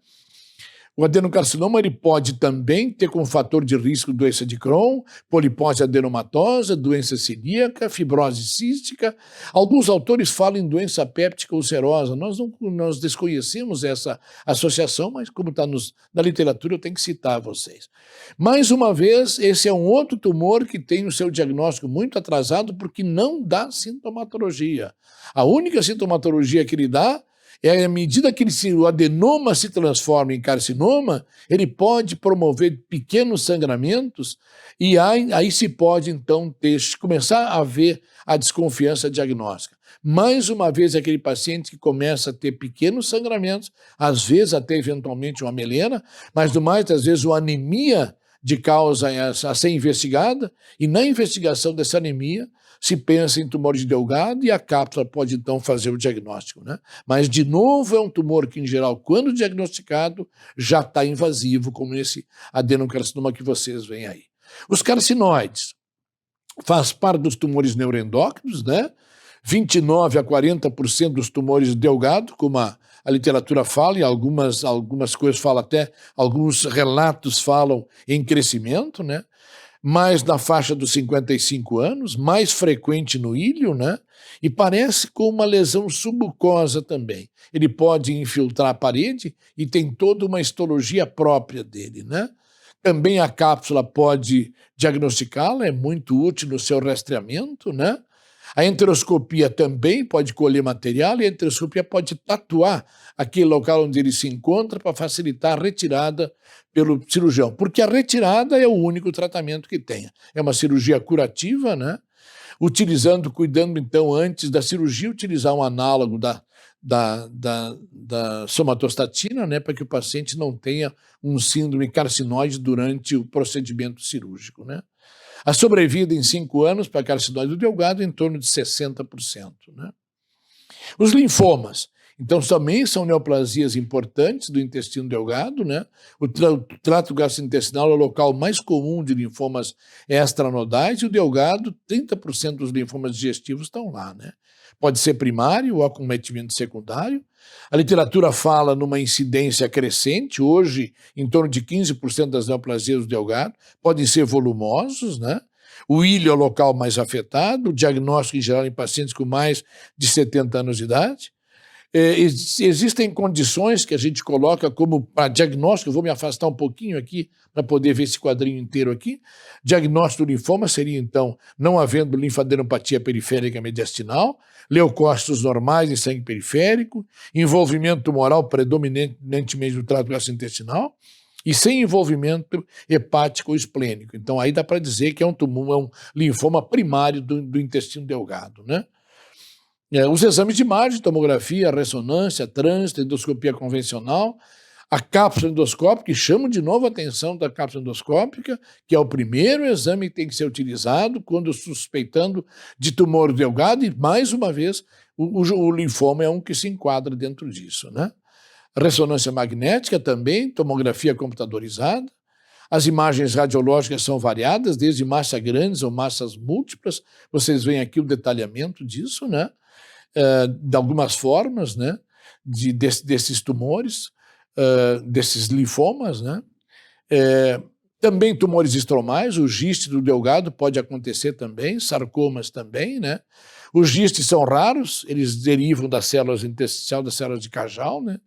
O adenocarcinoma ele pode também ter como fator de risco doença de Crohn, polipose adenomatosa, doença celíaca, fibrose cística. Alguns autores falam em doença péptica ulcerosa. Nós desconhecemos essa associação, mas como está na literatura, eu tenho que citar a vocês. Mais uma vez, esse é um outro tumor que tem o seu diagnóstico muito atrasado porque não dá sintomatologia. A única sintomatologia que ele dá é à medida que o adenoma se transforma em carcinoma, ele pode promover pequenos sangramentos e aí se pode, então, começar a ver a desconfiança diagnóstica. Mais uma vez, aquele paciente que começa a ter pequenos sangramentos, às vezes até eventualmente uma melena, mas no mais das vezes uma anemia de causa a ser investigada, e na investigação dessa anemia se pensa em tumor de Delgado e a cápsula pode então fazer o diagnóstico, né? Mas de novo é um tumor que em geral, quando diagnosticado, já está invasivo, como esse adenocarcinoma que vocês veem aí. Os carcinoides faz parte dos tumores neuroendócrinos, né? 29 a 40% dos tumores de Delgado, como a literatura fala, e algumas coisas falam até, alguns relatos falam em crescimento, né? Mais na faixa dos 55 anos, mais frequente no ilho, né? E parece com uma lesão submucosa também. Ele pode infiltrar a parede e tem toda uma histologia própria dele, né? Também a cápsula pode diagnosticá-la, é muito útil no seu rastreamento, né? A enteroscopia também pode colher material e a enteroscopia pode tatuar aquele local onde ele se encontra para facilitar a retirada pelo cirurgião, porque a retirada é o único tratamento que tenha. É uma cirurgia curativa, né? Cuidando então antes da cirurgia, utilizar um análogo da somatostatina, né, para que o paciente não tenha um síndrome carcinoide durante o procedimento cirúrgico, né? A sobrevida em 5 anos para carcinóide do Delgado é em torno de 60%. Né? Os linfomas, então, também são neoplasias importantes do intestino delgado, né? O trato gastrointestinal é o local mais comum de linfomas extranodais e o delgado, 30% dos linfomas digestivos estão lá, né? Pode ser primário ou acometimento secundário. A literatura fala numa incidência crescente, hoje em torno de 15% das neoplasias do delgado, podem ser volumosos, né? O ilho é o local mais afetado, o diagnóstico em geral em pacientes com mais de 70 anos de idade. Existem condições que a gente coloca como para diagnóstico, eu vou me afastar um pouquinho aqui para poder ver esse quadrinho inteiro aqui. Diagnóstico do linfoma seria, então, não havendo linfadenopatia periférica mediastinal, leucócitos normais em sangue periférico, envolvimento tumoral predominantemente do trato gastrointestinal e sem envolvimento hepático ou esplênico. Então, aí dá para dizer que é um linfoma primário do intestino delgado, né? Os exames de imagem, tomografia, ressonância, trânsito, endoscopia convencional, a cápsula endoscópica, que chama de novo a atenção da cápsula endoscópica, que é o primeiro exame que tem que ser utilizado quando suspeitando de tumor delgado, e mais uma vez, o linfoma é um que se enquadra dentro disso, né? Ressonância magnética também, tomografia computadorizada. As imagens radiológicas são variadas, desde massas grandes ou massas múltiplas. Vocês veem aqui o detalhamento disso, né? De algumas formas, né? Desses tumores, desses linfomas, né? Também tumores estromais, o giste do delgado pode acontecer também, sarcomas também, né? Os gistes são raros, eles derivam das células intersticiais, das células de Cajal, né?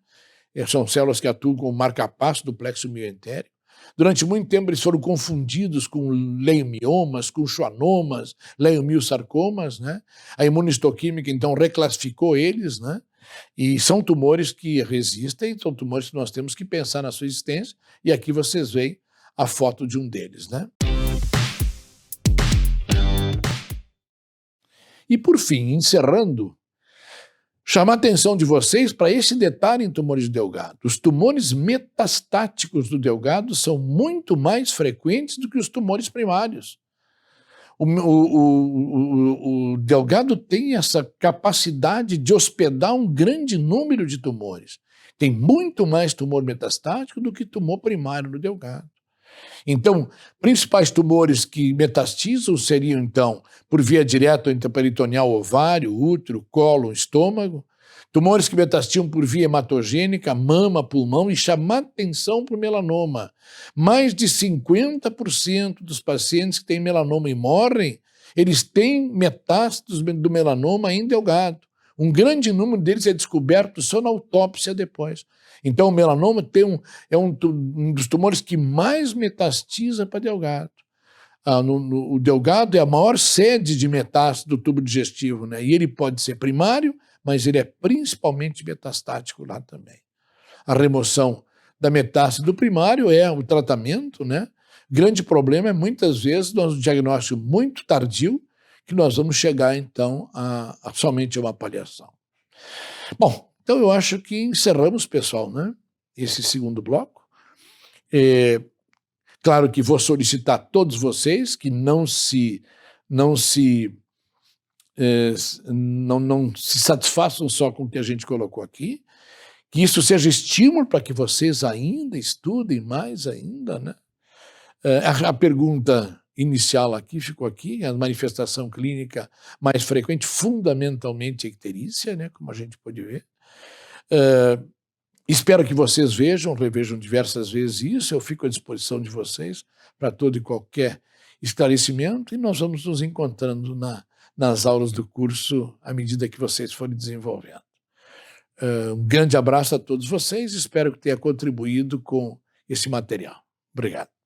São células que atuam como marca-passo do plexo mioentérico. Durante muito tempo eles foram confundidos com leiomiomas, com schwannomas, leiomiosarcomas, né? A imunistoquímica então reclassificou eles, né? E são tumores que resistem, são tumores que nós temos que pensar na sua existência, e aqui vocês veem a foto de um deles, né? E por fim, encerrando, chamar a atenção de vocês para esse detalhe em tumores de delgado. Os tumores metastáticos do delgado são muito mais frequentes do que os tumores primários. O delgado tem essa capacidade de hospedar um grande número de tumores. Tem muito mais tumor metastático do que tumor primário no delgado. Então, principais tumores que metastizam seriam, então, por via direta ou intraperitoneal, ovário, útero, cólon, estômago. Tumores que metastiam por via hematogênica, mama, pulmão, e chamar atenção para o melanoma. Mais de 50% dos pacientes que têm melanoma e morrem, eles têm metástases do melanoma em delgado. Um grande número deles é descoberto só na autópsia depois. Então, o melanoma é um dos tumores que mais metastiza para delgado. O delgado é a maior sede de metástase do tubo digestivo, né? E ele pode ser primário, mas ele é principalmente metastático lá também. A remoção da metástase do primário é o tratamento, né? Grande problema é, muitas vezes, um diagnóstico muito tardio, que nós vamos chegar, então, a somente uma avaliação. Bom, então eu acho que encerramos, pessoal, né? Esse segundo bloco. Claro que vou solicitar a todos vocês que não se satisfaçam só com o que a gente colocou aqui, que isso seja estímulo para que vocês ainda estudem mais ainda, né? A pergunta inicial aqui ficou aqui, a manifestação clínica mais frequente, fundamentalmente a icterícia, né, como a gente pode ver. Espero que vocês revejam diversas vezes isso, eu fico à disposição de vocês para todo e qualquer esclarecimento, e nós vamos nos encontrando nas aulas do curso à medida que vocês forem desenvolvendo. Um grande abraço a todos vocês, espero que tenha contribuído com esse material. Obrigado.